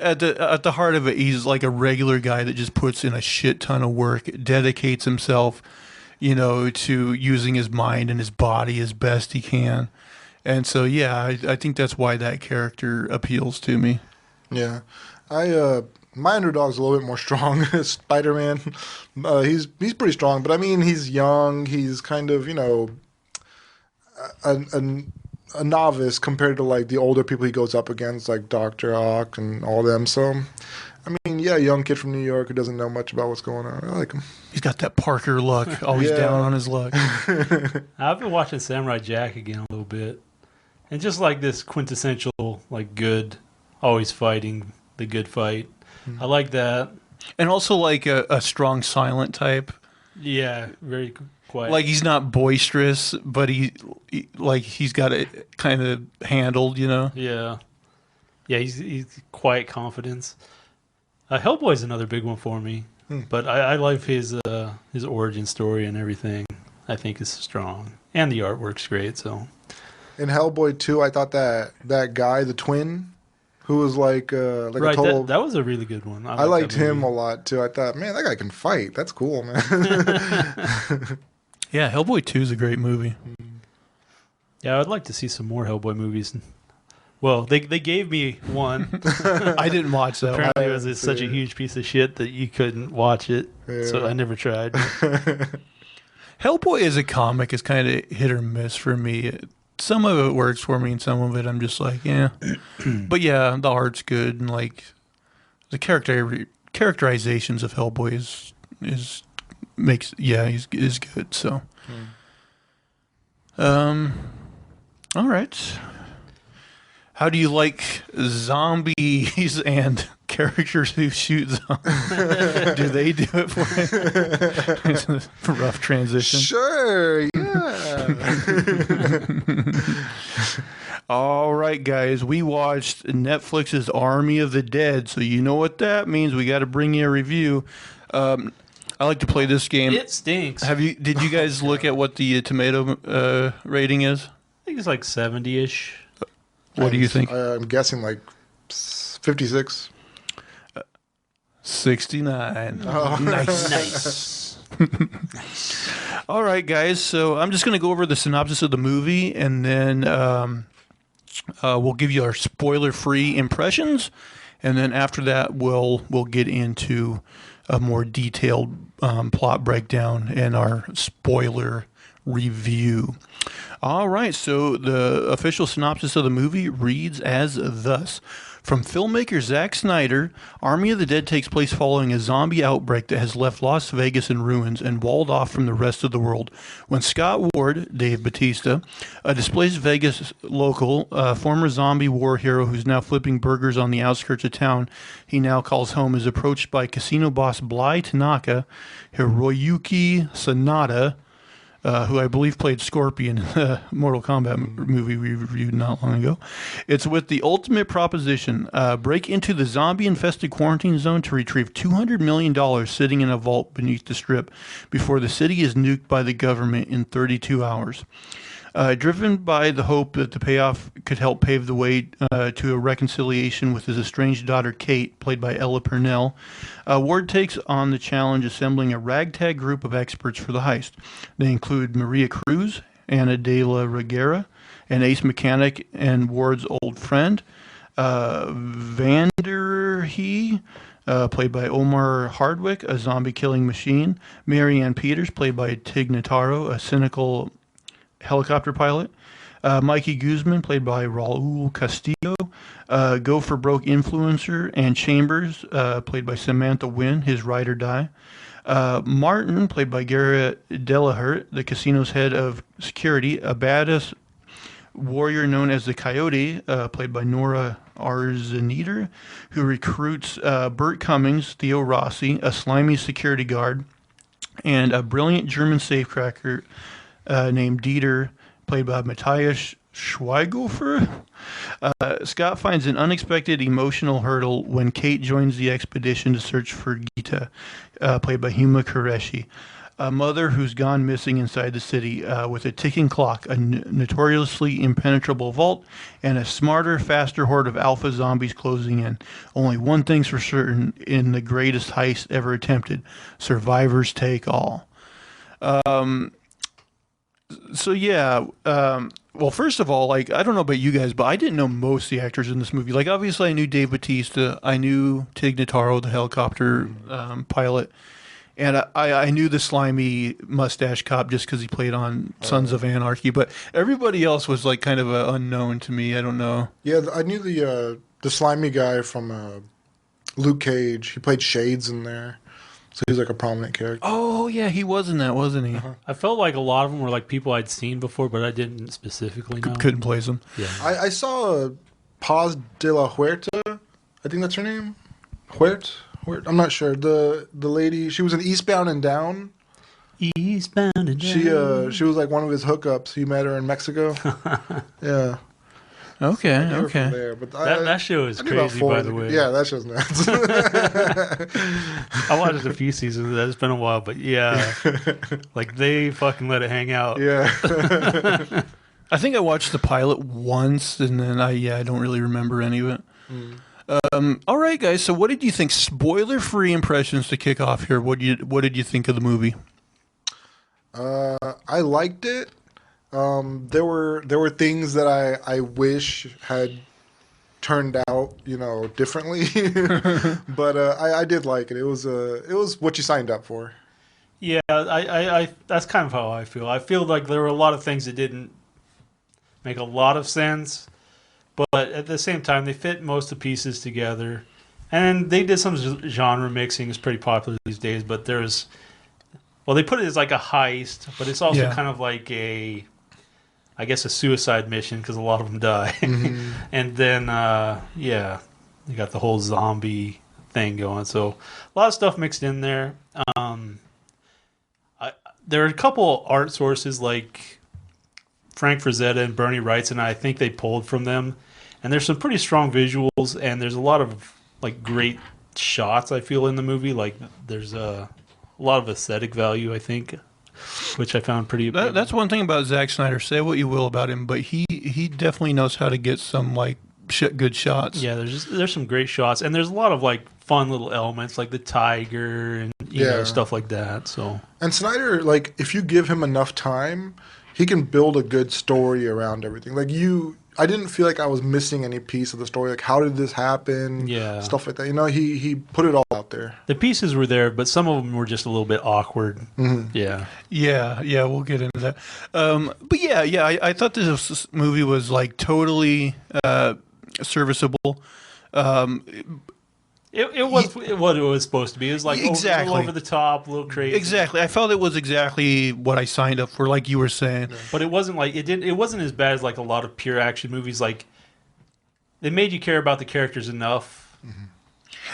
at the heart of it, he's a regular guy that just puts in a shit ton of work, dedicates himself, to using his mind and his body as best he can. And so, yeah, I think that's why that character appeals to me. Yeah. My underdog's a little bit more strong. Spider-Man, he's pretty strong, but I mean, he's young. He's kind of, a novice compared to the older people he goes up against, like Dr. Ock and all them. So, I mean, yeah, young kid from New York who doesn't know much about what's going on. I like him. He's got that Parker luck, always down on his luck. I've been watching Samurai Jack again a little bit. And just this quintessential, good, always fighting the good fight. Mm-hmm. I like that. And also a strong silent type. Yeah, very quiet. He's not boisterous, but he's got it kind of handled, Yeah. Yeah, he's quiet confidence. Hellboy's another big one for me. But I love his origin story and everything. I think is strong. And the artwork's great, so. In Hellboy 2, I thought that guy, the twin, who was right, a total... that was a really good one. I liked him a lot, too. I thought, man, that guy can fight. That's cool, man. Yeah, Hellboy 2 is a great movie. Yeah, I'd like to see some more Hellboy movies. Well, they gave me one. I didn't watch that one. Apparently it was such a huge piece of shit that you couldn't watch it, so I never tried. Hellboy as a comic is kind of hit or miss for me. Some of it works for me, and some of it I'm just yeah. But yeah, the art's good, and the characterizations of Hellboy is good. So, all right. How do you like zombies and characters who shoot zombies? Do they do it for you? It's a rough transition. Sure, yeah. All right, guys. We watched Netflix's Army of the Dead, so you know what that means. We got to bring you a review. I like to play this game. It stinks. Did you guys look at what the tomato rating is? I think it's like 70-ish. What do you think? I'm guessing like 56. 69. Oh. Nice. All right, guys. So I'm just going to go over the synopsis of the movie, and then we'll give you our spoiler-free impressions, and then after that, we'll get into a more detailed plot breakdown and our spoiler review. All right, so the official synopsis of the movie reads as thus. From filmmaker Zack Snyder, Army of the Dead takes place following a zombie outbreak that has left Las Vegas in ruins and walled off from the rest of the world. When Scott Ward, Dave Bautista, a displaced Vegas local, former zombie war hero who's now flipping burgers on the outskirts of town he now calls home, is approached by casino boss Bly Tanaka, Hiroyuki Sanada, who I believe played Scorpion in the Mortal Kombat movie we reviewed not long ago. It's with the ultimate proposition. Break into the zombie-infested quarantine zone to retrieve $200 million sitting in a vault beneath the Strip before the city is nuked by the government in 32 hours. Driven by the hope that the payoff could help pave the way to a reconciliation with his estranged daughter Kate, played by Ella Purnell, Ward takes on the challenge assembling a ragtag group of experts for the heist. They include Maria Cruz, Ana de la Reguera, an ace mechanic and Ward's old friend, Vanderhee, played by Omar Hardwick, a zombie-killing machine, Marianne Peters, played by Tig Notaro, a cynical helicopter pilot, Mikey Guzman, played by Raul Castillo, Go for Broke influencer, and Chambers, played by Samantha Wynn, his ride or die. Martin, played by Garrett Delahert, the casino's head of security, a badass warrior known as the Coyote, played by Nora Arzeneder, who recruits Burt Cummings, Theo Rossi, a slimy security guard, and a brilliant German safecracker named Dieter, played by Matthias Schweighöfer. Scott finds an unexpected emotional hurdle when Kate joins the expedition to search for Gita, played by Huma Qureshi, a mother who's gone missing inside the city with a ticking clock, a notoriously impenetrable vault, and a smarter, faster horde of alpha zombies closing in. Only one thing's for certain in the greatest heist ever attempted: survivors take all. So yeah, well, first of all, like, I don't know about you guys, but I didn't know most of the actors in this movie. Like, obviously, I knew Dave Bautista, I knew Tig Notaro, the helicopter pilot, and I knew the slimy mustache cop just because he played on Sons of Anarchy. But everybody else was like kind of unknown to me. I don't know. Yeah, I knew the slimy guy from Luke Cage. He played Shades in there. So he was like a prominent character. Oh, yeah, he was in that, wasn't he? I felt like a lot of them were like people I'd seen before, but I didn't specifically know. Couldn't place them. Yeah. I saw Paz de la Huerta. I think that's her name. Huerta? I'm not sure. The lady, she was in Eastbound and Down. Eastbound and Down. She was like one of his hookups. He met her in Mexico. Yeah. Okay, From there, but that show is crazy, by the way. Yeah, that show's nuts. I watched a few seasons of that. It's been a while, but yeah. Like, they fucking let it hang out. Yeah. I think I watched the pilot once, and then I don't really remember any of it. All right, guys, so what did you think? Spoiler-free impressions to kick off here. What did you think of the movie? I liked it. There were things that I wish had turned out, differently. But I did like it. It was what you signed up for. Yeah, I that's kind of how I feel. I feel like there were a lot of things that didn't make a lot of sense, but at the same time, they fit most of the pieces together. And they did some genre mixing. It's pretty popular these days, but they put it as like a heist, but it's also kind of like a suicide mission because a lot of them die. Mm-hmm. And then, you got the whole zombie thing going. So a lot of stuff mixed in there. There are a couple art sources like Frank Frazetta and Bernie Wrights, and I think they pulled from them. And there's some pretty strong visuals, and there's a lot of like great shots I feel in the movie. Like there's lot of aesthetic value, I think, which I found pretty. That's one thing about Zack Snyder. Say what you will about him, but he definitely knows how to get some like good shots. Yeah, there's some great shots, and there's a lot of like fun little elements like the tiger and you know, stuff like that. So and Snyder, like if you give him enough time, he can build a good story around everything. Like I didn't feel like I was missing any piece of the story. Like, how did this happen? Yeah. Stuff like that. You know, he put it all out there. The pieces were there, but some of them were just a little bit awkward. Mm-hmm. Yeah. Yeah, we'll get into that. But I thought this movie was like totally serviceable. It was what it was supposed to be. It was like exactly. a little over the top, a little crazy. Exactly. I felt it was exactly what I signed up for, like you were saying. But it wasn't like it wasn't as bad as like a lot of pure action movies. Like they made you care about the characters enough. Mm-hmm.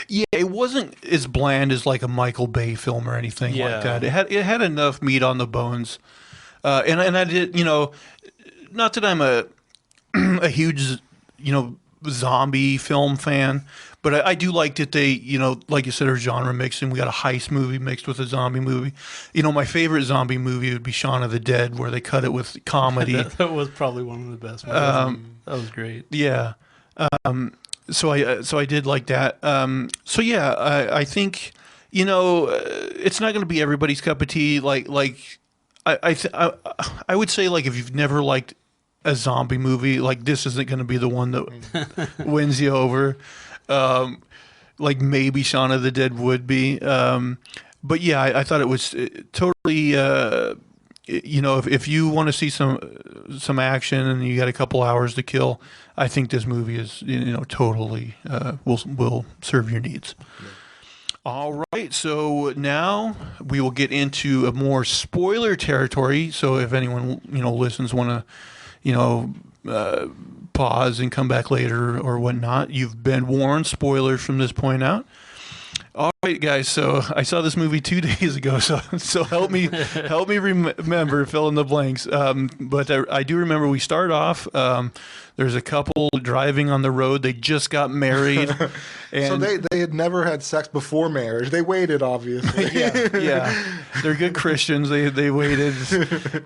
Yeah, it wasn't as bland as like a Michael Bay film or anything like that. It had enough meat on the bones. And I did, you know, not that I'm a huge, you know, zombie film fan, but I do like that they, you know, like you said, are genre mixing. We got a heist movie mixed with a zombie movie. You know, my favorite zombie movie would be Shaun of the Dead, where they cut it with comedy. that was probably one of the best ones. That was great. Yeah. So I did like that. I think, you know, it's not going to be everybody's cup of tea. I would say, like, if you've never liked a zombie movie, like, this isn't going to be the one that wins you over. Like maybe Shaun of the Dead would be. But yeah, I thought it was totally, you know, if you want to see some action and you got a couple hours to kill, I think this movie is, you know, totally will serve your needs. Yeah. All right, so now we will get into a more spoiler territory. So if anyone, you know, listens, want to, you know, pause and come back later or whatnot, you've been warned. Spoilers from this point out. All right, guys. So I saw this movie 2 days ago. So help me remember, fill in the blanks. But I do remember we start off. There's a couple driving on the road. They just got married. And so they had never had sex before marriage. They waited, obviously. yeah. They're good Christians. They waited.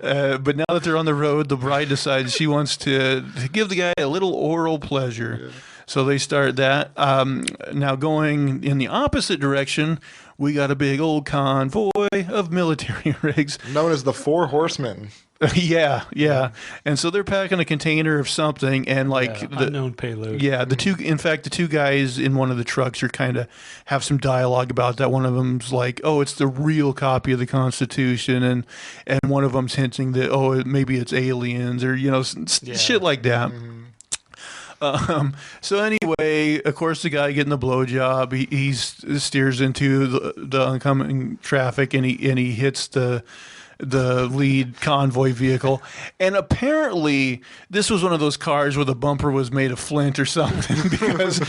But now that they're on the road, the bride decides she wants to give the guy a little oral pleasure. Yeah. So they start that. Now going in the opposite direction, we got a big old convoy of military rigs. Known as the Four Horsemen. Yeah. And so they're packing a container of something, and like the unknown payload. Yeah, the two guys in one of the trucks are kind of have some dialogue about that. One of them's like, "Oh, it's the real copy of the Constitution," and one of them's hinting that, "Oh, maybe it's aliens," or you know, shit like that. Mm-hmm. So anyway, of course, the guy getting the blowjob, he steers into the oncoming traffic, and he hits the lead convoy vehicle, and apparently this was one of those cars where the bumper was made of flint or something. Because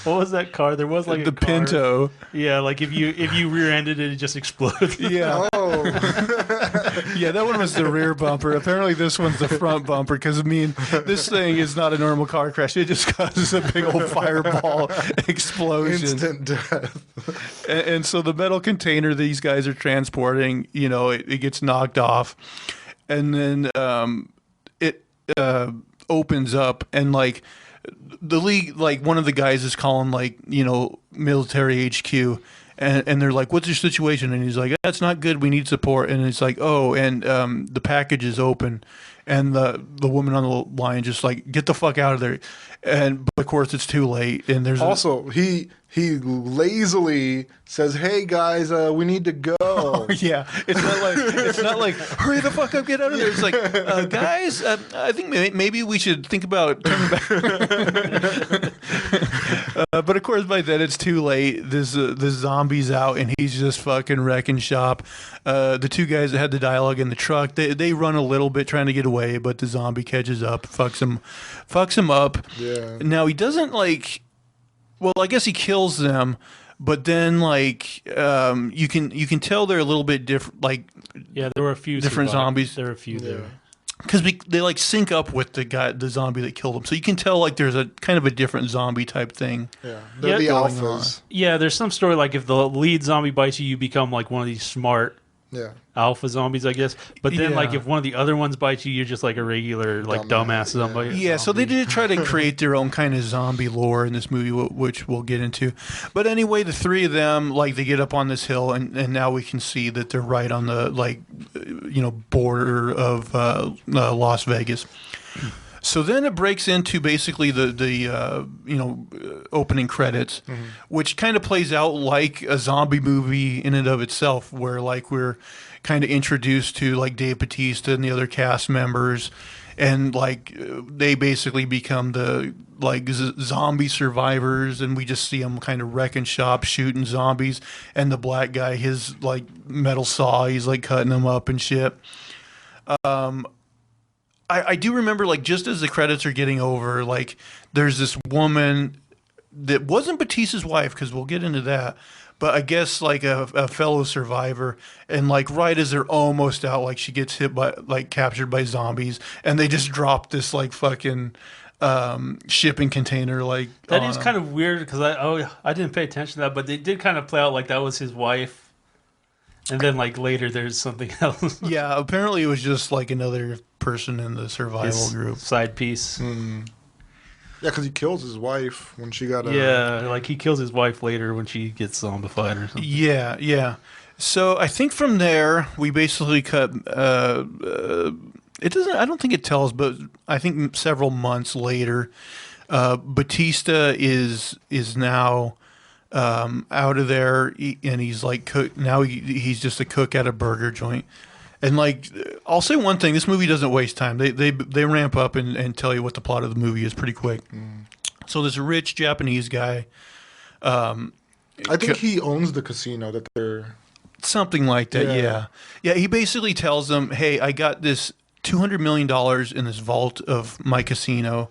what was that car? There was like the Pinto. Yeah, like if you rear-ended it, it just exploded. Yeah. Oh. Yeah, that one was the rear bumper. Apparently this one's the front bumper, because I mean, this thing is not a normal car crash. It just causes a big old fireball explosion. Instant death. And so the metal container these guys are transporting, you know, it gets knocked off, and then it opens up, and like the league, like one of the guys is calling, like, you know, military HQ, and they're like, "What's your situation?" And he's like, "That's not good. We need support." And it's like, "Oh," and the package is open, and the woman on the line just like, "Get the fuck out of there!" And but of course it's too late. And there's also he lazily says, "Hey guys, we need to go." Oh, yeah, it's not like hurry the fuck up, get out of there. It's like, guys, I think maybe we should think about turning back. But of course, by then it's too late. This zombie's out, and he's just fucking wrecking shop. The two guys that had the dialogue in the truck, they run a little bit trying to get away, but the zombie catches up, fucks him up. Yeah. Now he doesn't like. Well, I guess he kills them, but then like you can tell they're a little bit different. Like, yeah, there were a few different zombies. There were a few there. because they like sync up with the zombie that killed him, so you can tell like there's a kind of a different zombie type thing. Yeah, they're the going alphas. Yeah, there's some story like if the lead zombie bites you, you become like one of these smart Yeah, alpha zombies, I guess. But then, Yeah. like, if one of the other ones bites you, you're just like a regular, like, dumbass zombie. Yeah, so they did try to create their own kind of zombie lore in this movie, which we'll get into. But anyway, the three of them, like, they get up on this hill, and now we can see that they're right on the, like, border of Las Vegas. So then it breaks into basically the opening credits, which kind of plays out like a zombie movie in and of itself, where like we're kind of introduced to like Dave Bautista and the other cast members, and like they basically become the like zombie survivors, and we just see them kind of wrecking shop, shooting zombies, and the black guy, his like metal saw, he's like cutting them up and shit. I do remember, like, just as the credits are getting over, like, there's this woman that wasn't Batista's wife, because we'll get into that, but I guess, like, a fellow survivor, and, like, right as they're almost out, like, she gets hit by, like, captured by zombies, and they just drop this, like, fucking shipping container, like, That is kind of weird, because I didn't pay attention to that, but they did kind of play out like that was his wife. And then, like, later there's something else. Yeah, apparently it was just, like, another person in the survival His group. side piece. Yeah, because he kills his wife when she got Yeah, like he kills his wife later when she gets zombified or something. Yeah. So I think from there we basically cut. It doesn't. I don't think it tells, but I think several months later, Batista is now out of there, and he's like cook now. He's just a cook at a burger joint. And like, I'll say one thing: this movie doesn't waste time. They ramp up and tell you what the plot of the movie is pretty quick. So this rich Japanese guy, I think he owns the casino that they're something like that. Yeah. He basically tells them, "Hey, I got this $200 million in this vault of my casino.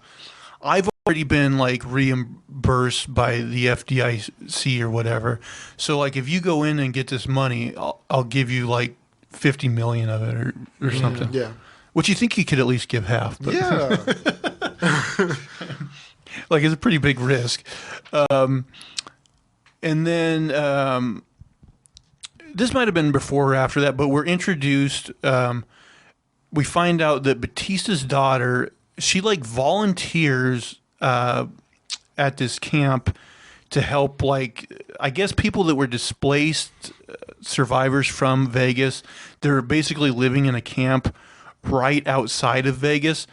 I've already been like reimbursed by the FDIC or whatever. So like, if you go in and get this money, I'll give you like $50 million of it or something." Yeah. Which you think he could at least give half. But Yeah. like, it's a pretty big risk. And then this might have been before or after that, but we're introduced. We find out that Batista's daughter, she like volunteers at this camp to help, like, I guess people that were displaced survivors from Vegas. They're basically living in a camp right outside of Vegas.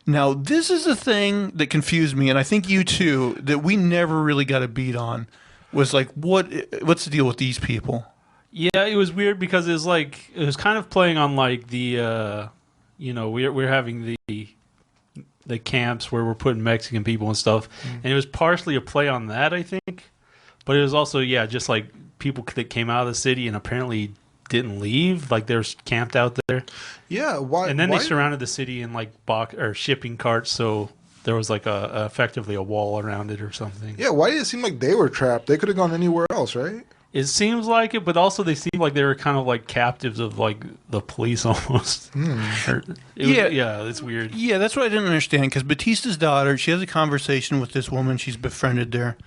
Now, this is a thing that confused me, and I think you too, that we never really got a beat on, was like, what's the deal with these people? Yeah, it was weird because it was kind of playing on like the we're having the camps where we're putting Mexican people and stuff, and it was partially a play on that, I think, but it was also just like people that came out of the city and apparently didn't leave, like they're camped out there. Yeah, why? And then they surrounded the city in like shipping carts, so there was like effectively a wall around it or something. Yeah, why did it seem like they were trapped? They could have gone anywhere else, right? It seems like it, but also they seem like they were kind of like captives of like the police almost. It's weird. Yeah, that's what I didn't understand, because Batista's daughter, she has a conversation with this woman she's befriended there.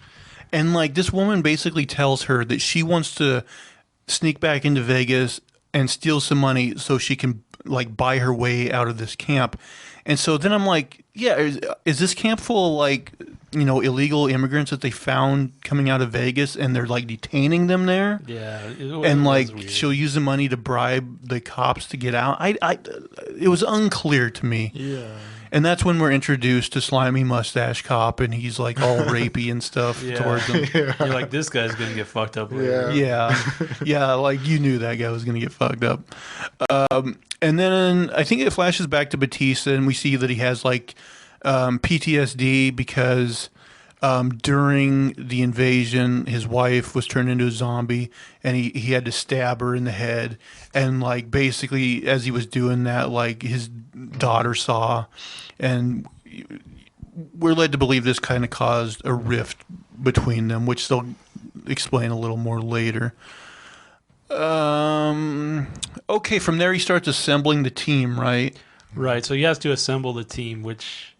And like, this woman basically tells her that she wants to sneak back into Vegas and steal some money so she can like buy her way out of this camp. And so then I'm like, is this camp full of like, illegal immigrants that they found coming out of Vegas, and they're like detaining them there? Yeah, and like she'll use the money to bribe the cops to get out. It was unclear to me. Yeah. And that's when we're introduced to Slimy Mustache Cop, and he's like all rapey and stuff towards them. You're like, this guy's gonna get fucked up later. Yeah, like you knew that guy was gonna get fucked up. And then I think it flashes back to Batista, and we see that he has like PTSD because during the invasion, his wife was turned into a zombie, and he had to stab her in the head. And like, basically, as he was doing that, like, his daughter saw, and we're led to believe this kind of caused a rift between them, which they'll explain a little more later. Okay, from there he starts assembling the team, right? Right. So he has to assemble the team, which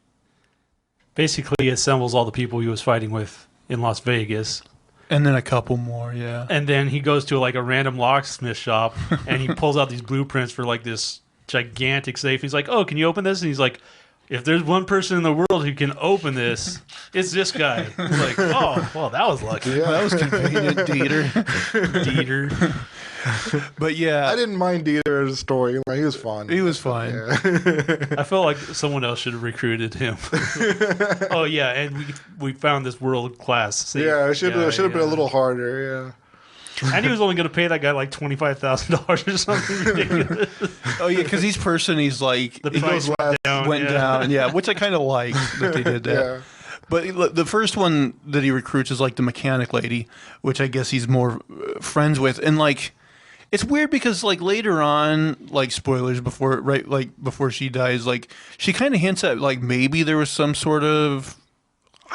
basically assembles all the people he was fighting with in Las Vegas. And then a couple more, yeah. And then he goes to like a random locksmith shop and he pulls out these blueprints for like this gigantic safe. He's like, "Oh, can you open this?" And he's like, "If there's one person in the world who can open this, it's this guy." He's like, "Oh, well, that was lucky." Yeah. That was convenient, Dieter. But yeah, I didn't mind Dieter as a story. Like, he was fun. he was fine. Yeah. I felt like someone else should have recruited him. Oh yeah, and we found this world class safe. Yeah, it should have been a little harder. And he was only going to pay that guy like $25,000 or something ridiculous. Oh yeah, because each person he's like The he price goes went down. went down, yeah, which I kind of like that they did Yeah. that. Yeah. But the first one that he recruits is like the mechanic lady, which I guess he's more friends with, and like it's weird because like later on, like spoilers before she dies, like she kind of hints at like maybe there was some sort of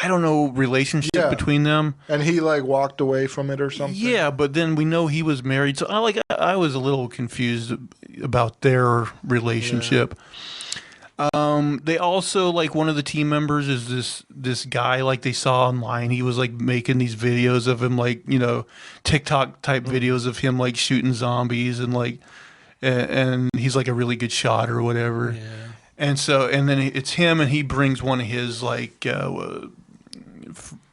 I don't know relationship Yeah. between them. And he like walked away from it or something. Yeah, but then we know he was married, so I was a little confused about their relationship. They also like one of the team members is this guy like they saw online. He was like making these videos of him like TikTok type videos of him like shooting zombies and like and he's like a really good shot or whatever. Yeah. And then it's him and he brings one of his like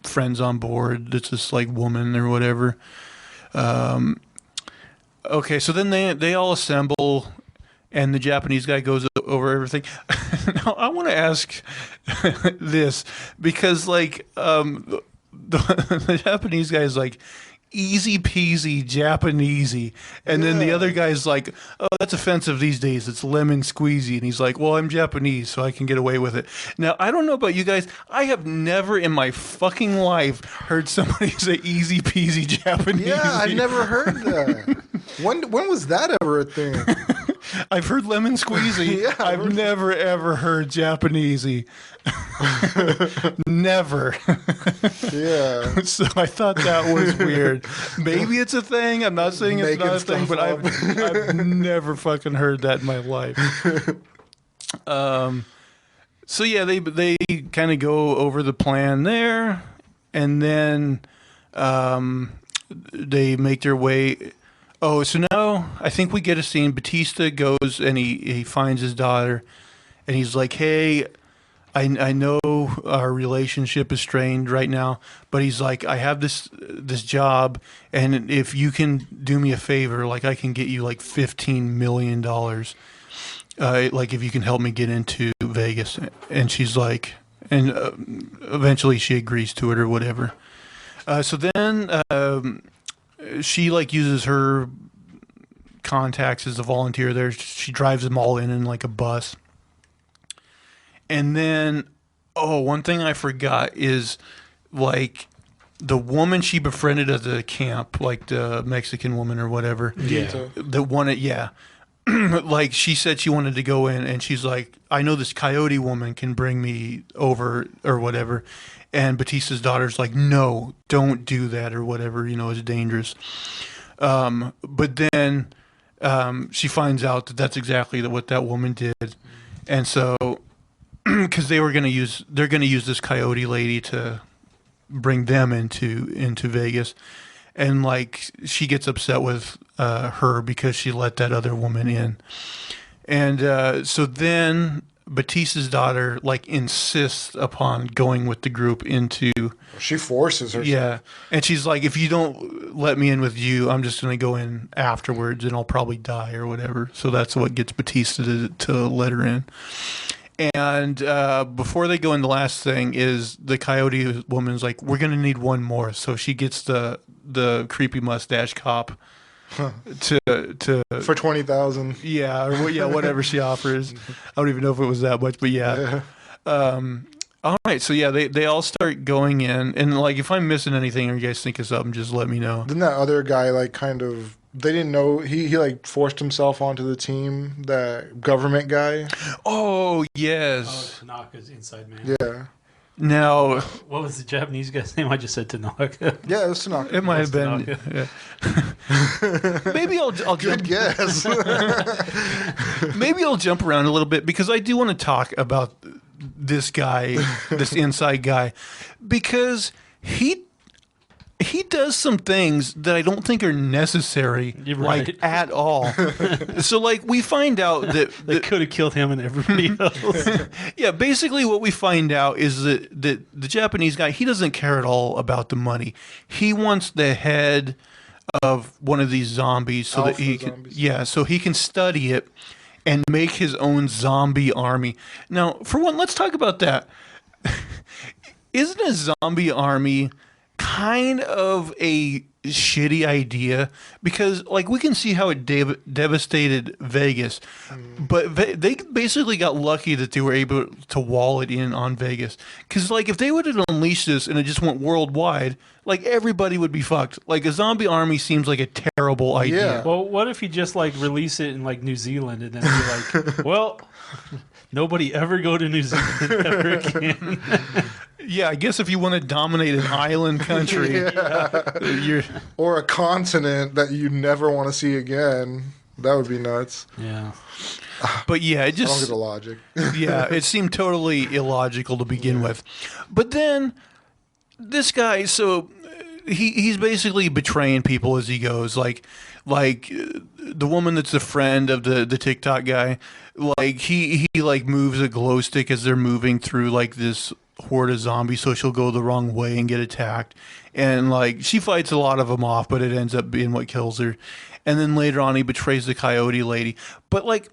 friends on board. That's this like woman or whatever. Okay, so then they all assemble. And the Japanese guy goes over everything. Now, I want to ask this because, like, the Japanese guy is like, easy peasy Japanesey. And then the other guy's like, "Oh, that's offensive these days. It's lemon squeezy." And he's like, "Well, I'm Japanese, so I can get away with it." Now, I don't know about you guys. I have never in my fucking life heard somebody say easy peasy Japanesey. Yeah, I've never heard that. When was that ever a thing? I've heard lemon squeezy. Yeah, I've never ever heard Japanesey. Never. Yeah. So I thought that was weird. Maybe it's a thing. I'm not saying it's Making not a thing, stuff but I've never fucking heard that in my life. So yeah, they kind of go over the plan there, and then they make their way. Oh, so now I think we get a scene. Batista goes and he finds his daughter, and he's like, "Hey, I know our relationship is strained right now, but he's like, I have this job, and if you can do me a favor, like I can get you like $15 million, like if you can help me get into Vegas." And she's like, and eventually she agrees to it or whatever. So then she like uses her contacts as a volunteer there. She drives them all in like a bus. And then, one thing I forgot is, like, the woman she befriended at the camp, like the Mexican woman or whatever. Yeah. The one, like, she said she wanted to go in, and she's like, "I know this coyote woman can bring me over or whatever." And Batista's daughter's like, "No, don't do that or whatever, it's dangerous." But then she finds out that that's exactly what that woman did. And so... because they're going to use this coyote lady to bring them into Vegas, and like she gets upset with her because she let that other woman in, and so then Batista's daughter like insists upon going with the group into. She forces herself. Yeah, and she's like, "If you don't let me in with you, I'm just going to go in afterwards, and I'll probably die or whatever." So that's what gets Batista to let her in. And before they go in, the last thing is the coyote woman's like, "We're gonna need one more." So she gets the creepy mustache cop to For 20,000. yeah, or whatever she offers. I don't even know if it was that much, but yeah. All right, so yeah, they all start going in, and like if I'm missing anything or you guys think of something, just let me know. Didn't that other guy like kind of? They didn't know he like forced himself onto the team. That government guy. Oh yes, Tanaka's inside man. Yeah. Now, What was the Japanese guy's name? I just said Tanaka. Yeah, it's not. it might have been. Maybe I'll Good jump. guess. Maybe I'll jump around a little bit because I do want to talk about this guy, this inside guy, because he does some things that I don't think are necessary, You're right. like at all. So, like, we find out that They could have killed him and everybody else. yeah, basically what we find out is that the Japanese guy, he doesn't care at all about the money. He wants the head of one of these zombies so that he can, zombies. yeah, so he can study it and make his own zombie army. Now, for one, let's talk about that. Isn't a zombie army kind of a shitty idea? Because, like, we can see how it devastated Vegas, but they basically got lucky that they were able to wall it in on Vegas. Because, like, if they would have unleashed this and it just went worldwide, like, everybody would be fucked. Like, a zombie army seems like a terrible idea. Yeah. Well, what if you just like release it in like New Zealand and then be like, well, nobody ever go to New Zealand ever again. Yeah, I guess if you want to dominate an island country, you're Or a continent that you never want to see again. That would be nuts. Yeah. but yeah, it I don't get just the logic. yeah, it seemed totally illogical to begin with. But then this guy, so he's basically betraying people as he goes. Like the woman that's the friend of the TikTok guy, like he like moves a glow stick as they're moving through like this horde of zombies, so she'll go the wrong way and get attacked. And like she fights a lot of them off, but it ends up being what kills her. And then later on, he betrays the coyote lady. But like,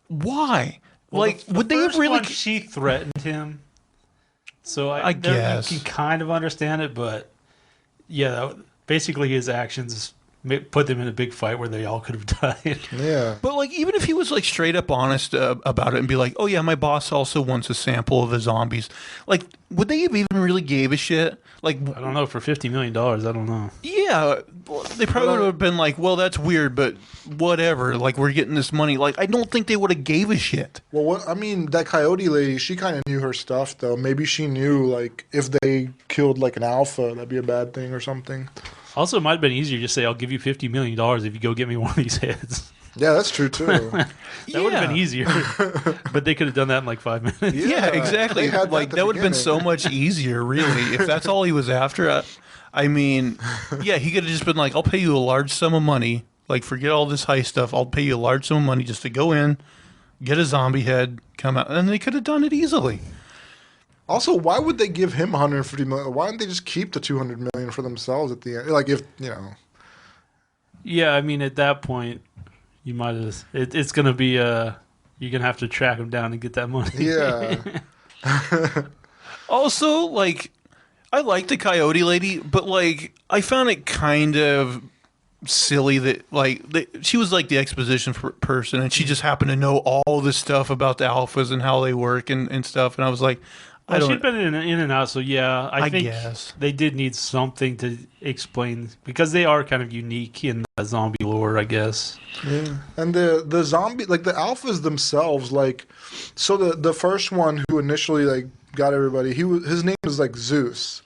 why? Well, like, the would they have first really? one, she threatened him. So I guess. you can kind of understand it, but yeah, basically his actions put them in a big fight where they all could have died. Yeah. But like, even if he was like straight up honest about it and be like, "Oh yeah, my boss also wants a sample of the zombies," like, would they have even really gave a shit? Like, I don't know, for $50 million, I don't know. yeah, they probably would have been like, "Well, that's weird, but whatever. Like, we're getting this money." Like, I don't think they would have gave a shit. Well, what I mean, that coyote lady, she kind of knew her stuff, though. Maybe she knew, like, if they killed, like, an alpha, that'd be a bad thing or something. Also, it might have been easier to just say, I'll give you $50 million if you go get me one of these heads. Yeah, that's true, too. That would have been easier. But they could have done that in like 5 minutes. Yeah, exactly. they had Like, at the that would have been so beginning. much easier, really, if that's all he was after. I mean, yeah, he could have just been like, "I'll pay you a large sum of money. Like, forget all this heist stuff. I'll pay you a large sum of money just to go in, get a zombie head, come out," and they could have done it easily. Also, why would they give him 150 million? Why didn't they just keep the 200 million for themselves at the end? Like, if, you know. Yeah, I mean, at that point, you might have. It's going to be you're going to have to track him down and get that money. Yeah. Also, like, I like the coyote lady, but like, I found it kind of silly that like she was like the exposition person, and she just happened to know all this stuff about the alphas and how they work and stuff. And I was like, I Well, don't. she'd been in and out, so yeah, I think guess. they did need something to explain because they are kind of unique in the zombie lore, I guess. Yeah. And the zombie, like, the alphas themselves, like, so the first one who initially, like, got everybody, his name is, like, Zeus.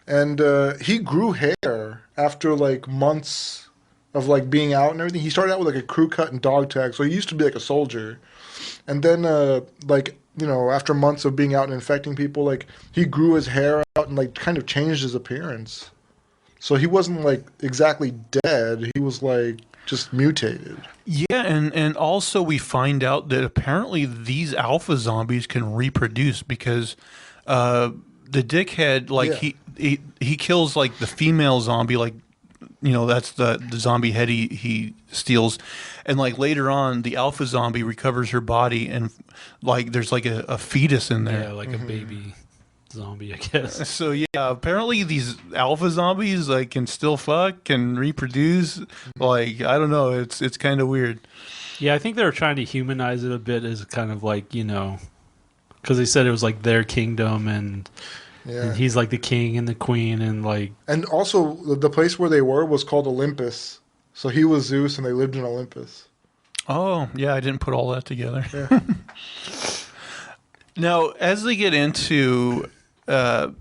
And he grew hair after, like, months of, like, being out and everything. He started out with, like, a crew cut and dog tag, so he used to be, like, a soldier. And then, like, you know, after months of being out and infecting people, like, he grew his hair out and, like, kind of changed his appearance. So he wasn't, like, exactly dead. He was, like, just mutated. Yeah, and also we find out that apparently these alpha zombies can reproduce because the dickhead, like, Yeah. he kills like the female zombie, like, you know, that's the zombie head he steals, and like later on the alpha zombie recovers her body and like there's like a fetus in there. Yeah, like a baby zombie, I guess. So yeah, apparently these alpha zombies like can still fuck, can reproduce. Like, I don't know, it's kind of weird. Yeah, I think they were trying to humanize it a bit as kind of like, you know, because they said it was like their kingdom and Yeah. he's like the king and the queen and like. And also, the place where they were was called Olympus. So he was Zeus, and they lived in Olympus. Oh, yeah, I didn't put all that together. Yeah. Now, as they get into the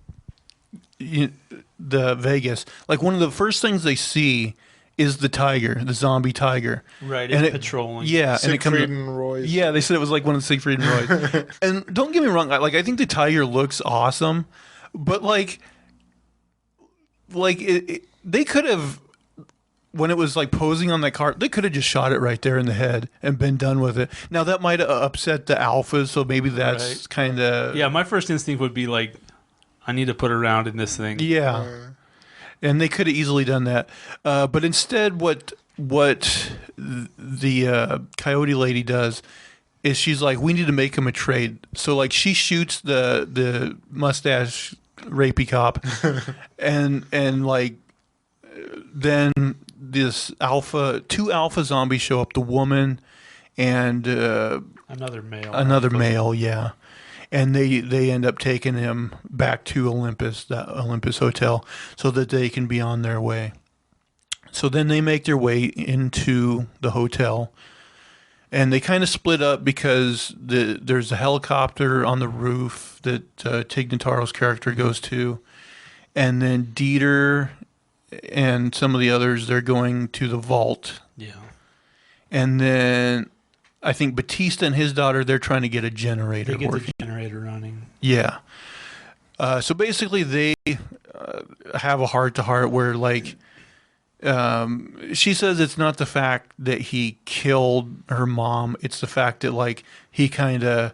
Vegas, like one of the first things they see is the tiger, the zombie tiger. Right, and it's patrolling. Yeah, and it comes. Siegfried and Roy's. Yeah, they said it was like one of the Siegfried and Roy's. And don't get me wrong, I think the tiger looks awesome, but they could have, when it was like posing on that car, they could have just shot it right there in the head and been done with it. Now that might have upset the alphas, so maybe that's kind of My first instinct would be like, I need to put a round in this thing. Yeah. And they could have easily done that. But instead, what the coyote lady does is she's like, we need to make him a trade. So, like, she shoots the mustache rapey cop. and like, then two alpha zombies show up, the woman and Another male. Another male, yeah. And they end up taking him back to Olympus, that Olympus hotel, so that they can be on their way. So then they make their way into the hotel, and they kind of split up because there's a helicopter on the roof that Tig Notaro's character goes to, and then Dieter and some of the others, they're going to the vault. Yeah. And then I think Batista and his daughter, they're trying to get a generator. They get the generator running. Yeah. So basically they have a heart-to-heart where, like, she says it's not the fact that he killed her mom. It's the fact that, like, he kind of,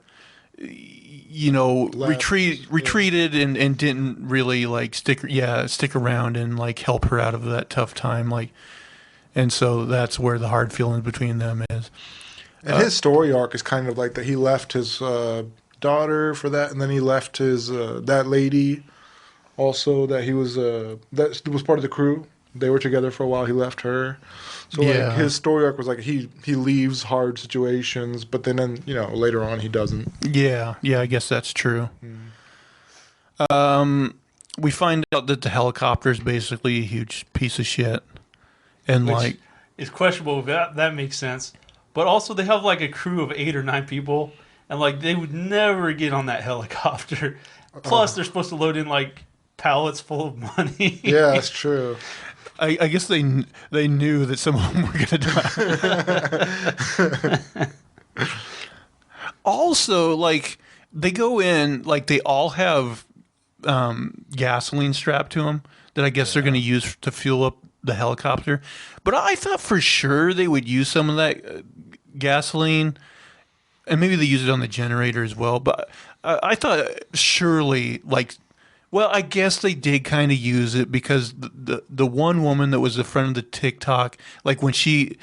retreated and didn't really, like, stick around and, like, help her out of that tough time. Like, and so that's where the hard feelings between them is. And his story arc is kind of like that. He left his daughter for that, and then he left his that lady also that he was that was part of the crew. They were together for a while. He left her. So like his story arc was like he leaves hard situations, but then later on he doesn't. Yeah, I guess that's true. We find out that the helicopter is basically a huge piece of shit, and Which is questionable. That makes sense. But also, they have like a crew of 8 or 9 people, and like they would never get on that helicopter. Plus, they're supposed to load in like pallets full of money. Yeah, that's true. I guess they knew that some of them were going to die. Also, like, they go in, like, they all have gasoline strapped to them that I guess they're going to use to fuel up the helicopter. But I thought for sure they would use some of that gasoline, and maybe they use it on the generator as well. But I thought surely, like, well, I guess they did kind of use it because the one woman that was the friend of the TikTok, like when she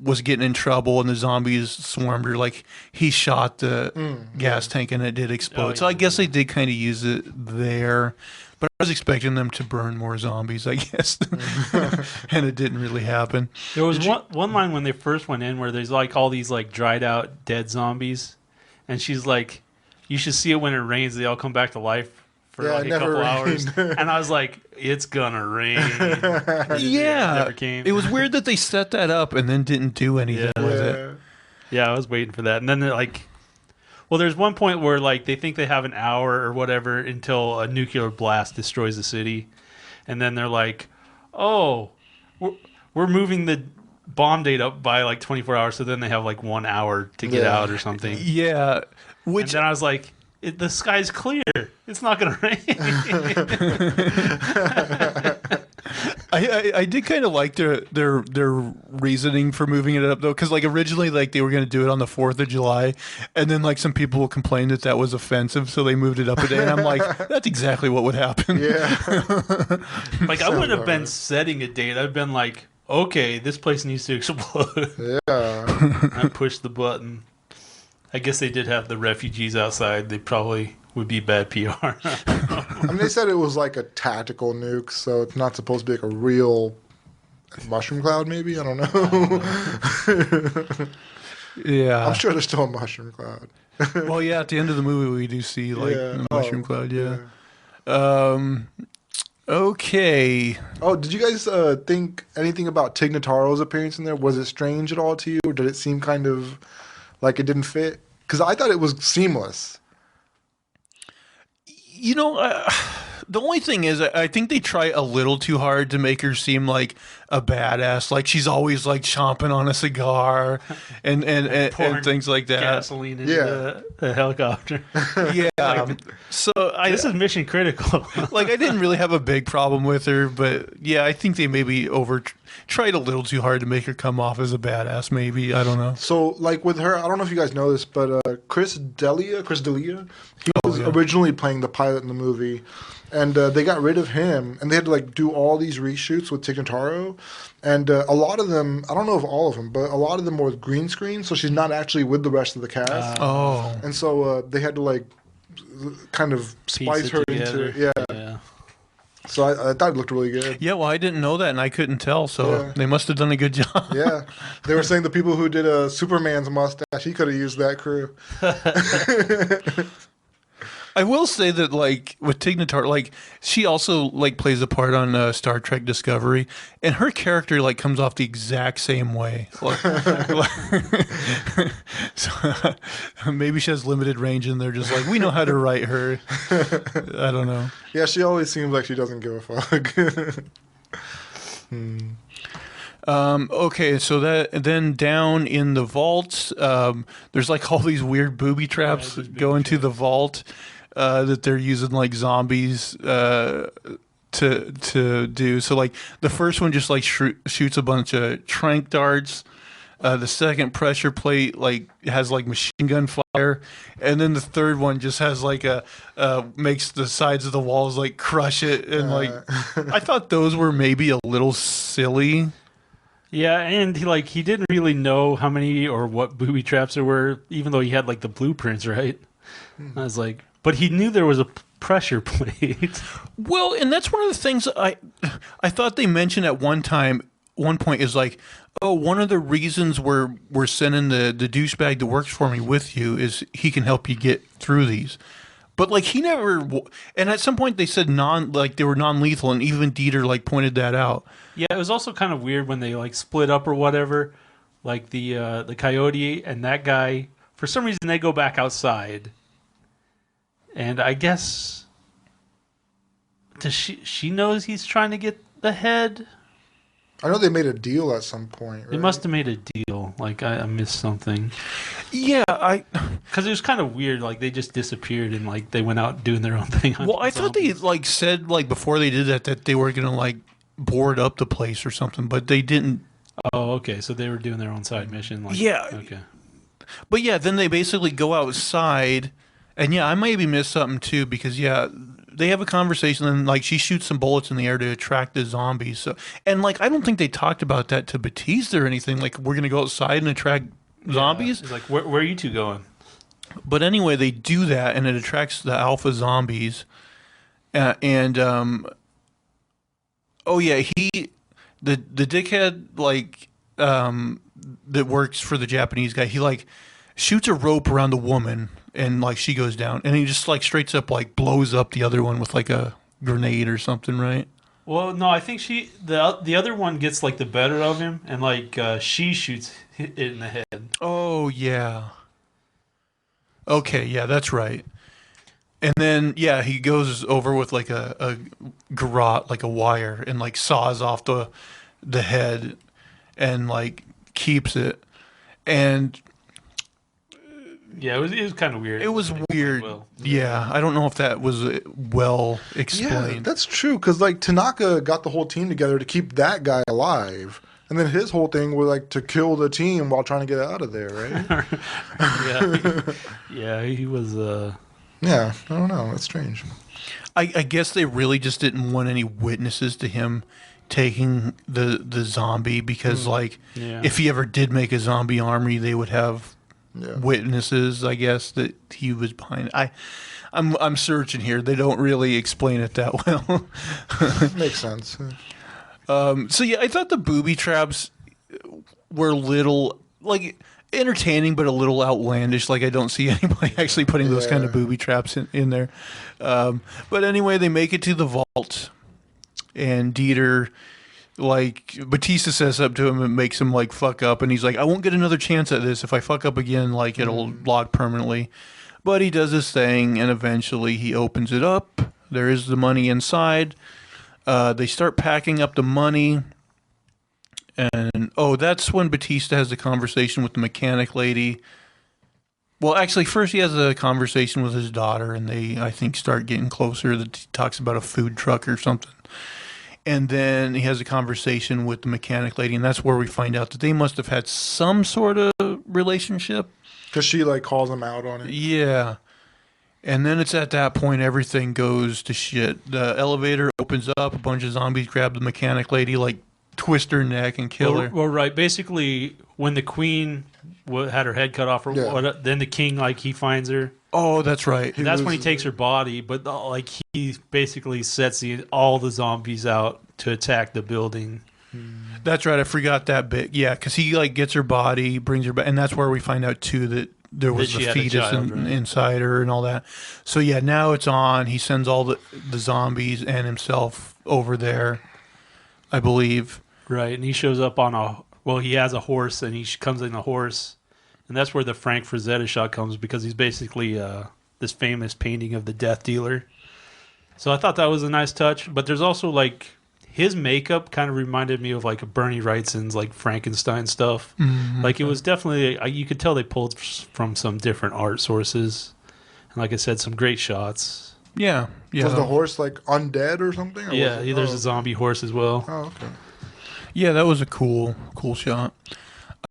was getting in trouble and the zombies swarmed her, like he shot the gas tank and it did explode. So I guess they did kind of use it there. But I was expecting them to burn more zombies, I guess, and it didn't really happen. There was one line when they first went in where there's like all these like dried out dead zombies, and she's like, "You should see it when it rains. They all come back to life for like a couple hours." And I was like, "It's gonna rain." Yeah, it never came. It was weird that they set that up and then didn't do anything with it. Yeah, I was waiting for that, and then they're like. Well, there's one point where like they think they have an hour or whatever until a nuclear blast destroys the city, and then they're like, "Oh, we're moving the bomb date up by like 24 hours." So then they have like 1 hour to get out or something. Yeah, and then I was like, "The sky's clear. It's not going to rain." I did kind of like their reasoning for moving it up though, because like originally like they were going to do it on the 4th of July, and then like some people complained that was offensive, so they moved it up a day. And I'm like, that's exactly what would happen. Yeah. Like I wouldn't have been setting a date. I've been like, okay, this place needs to explode. Yeah. I pushed the button. I guess they did have the refugees outside. They probably would be bad PR. I mean, they said it was like a tactical nuke, so it's not supposed to be like a real mushroom cloud, maybe? I don't know. Yeah. I'm sure there's still a mushroom cloud. Well, yeah, at the end of the movie, we do see like the mushroom cloud, yeah. Okay. Oh, did you guys think anything about Tig Notaro's appearance in there? Was it strange at all to you, or did it seem kind of like it didn't fit? Because I thought it was seamless. You know, the only thing is, I think they try a little too hard to make her seem like a badass. Like she's always like chomping on a cigar and things like that. Gasoline into the helicopter. Yeah. So this is mission critical. Like I didn't really have a big problem with her, but yeah, I think they maybe tried a little too hard to make her come off as a badass. Maybe, I don't know. So like with her, I don't know if you guys know this, but Chris D'Elia, he was originally playing the pilot in the movie. And they got rid of him, and they had to like do all these reshoots with Tig Notaro, and a lot of them, I don't know if all of them, but a lot of them were with green screen, so she's not actually with the rest of the cast. And so they had to like kind of splice her into it. Yeah. So I thought it looked really good. Yeah, well, I didn't know that, and I couldn't tell, so they must have done a good job. Yeah, they were saying the people who did Superman's mustache, he could have used that crew. I will say that, like, with Tig Notaro, like, she also, like, plays a part on Star Trek Discovery, and her character, like, comes off the exact same way. So, maybe she has limited range, and they're just like, we know how to write her. I don't know. Yeah, she always seems like she doesn't give a fuck. Okay, so then down in the vault, there's like all these weird booby traps going to the vault that they're using like zombies to do. So like the first one just like shoots a bunch of tranq darts. The second pressure plate like has like machine gun fire, and then the third one just has like makes the sides of the walls like crush it, and like I thought those were maybe a little silly. Yeah, and he didn't really know how many or what booby traps there were, even though he had like the blueprints, right? I was like, but he knew there was a pressure plate. Well, and that's one of the things I thought they mentioned at one point is like, oh, one of the reasons we're sending the douchebag that works for me with you is he can help you get through these. But like he never, and at some point they said they were non-lethal, and even Dieter like pointed that out. Yeah, it was also kind of weird when they like split up or whatever. Like the coyote and that guy, for some reason they go back outside, and I guess she knows he's trying to get the head. I know they made a deal at some point. Right? They must have made a deal. Like I missed something. Yeah, because it was kind of weird. Like they just disappeared and like they went out doing their own thing. Well, I thought they like said like before they did that they were gonna like board up the place or something, but they didn't. Oh, okay. So they were doing their own side mission. Like, yeah. Okay. But yeah, then they basically go outside, and yeah, I maybe missed something too because yeah. They have a conversation and like she shoots some bullets in the air to attract the zombies. So and like I don't think they talked about that to Batista or anything. Like we're gonna go outside and attract zombies. It's like where are you two going? But anyway, they do that and it attracts the alpha zombies. Oh yeah, the dickhead like that works for the Japanese guy. He like shoots a rope around the woman. And like she goes down, and he just like straight up like blows up the other one with like a grenade or something, right? Well, no, I think the other one gets like the better of him, and like she shoots it in the head. Oh yeah. Okay, yeah, that's right. And then yeah, he goes over with like a garrote, like a wire, and like saws off the head, and like keeps it, and. Yeah, it was kind of weird. It was weird. Well. Yeah, I don't know if that was well explained. Yeah, that's true, because like Tanaka got the whole team together to keep that guy alive, and then his whole thing was like to kill the team while trying to get out of there, right? Yeah, he was. Yeah, I don't know. That's strange. I guess they really just didn't want any witnesses to him taking the zombie because, like, if he ever did make a zombie army, they would have. Yeah. Witnesses, I guess, that he was behind. I'm searching here. They don't really explain it that well. Makes sense. So yeah, I thought the booby traps were a little like entertaining, but a little outlandish. Like I don't see anybody actually putting those kind of booby traps in there. But anyway, they make it to the vault, and Dieter. Like Batista says up to him and makes him like fuck up, and he's like, "I won't get another chance at this. If I fuck up again, like it'll lock permanently." But he does his thing, and eventually he opens it up. There is the money inside. They start packing up the money. And, that's when Batista has a conversation with the mechanic lady. Well, actually, first he has a conversation with his daughter, and they, I think, start getting closer. He talks about a food truck or something. And then he has a conversation with the mechanic lady, and that's where we find out that they must have had some sort of relationship. Because she, like, calls him out on it. Yeah. And then it's at that point everything goes to shit. The elevator opens up, a bunch of zombies grab the mechanic lady, like, twist her neck and kill her. Well, right. Basically, when the queen had her head cut off, then the king, like, he finds her. Oh, that's right. That's when he takes her body, but like he basically sets all the zombies out to attack the building. That's right. I forgot that bit. Yeah, because he like gets her body, brings her back, and that's where we find out too that there was a fetus inside her and all that. So yeah, now it's on. He sends all the zombies and himself over there, I believe. Right, and he shows up on he has a horse, and he comes in a horse. And that's where the Frank Frazetta shot comes, because he's basically this famous painting of the Death Dealer. So I thought that was a nice touch. But there's also, like, his makeup kind of reminded me of, like, Bernie Wrightson's, like, Frankenstein stuff. Mm-hmm. Like, it was definitely, you could tell they pulled from some different art sources. And like I said, some great shots. Yeah. Was the horse, like, undead or something? Or there's a zombie horse as well. Oh, okay. Yeah, that was a cool shot.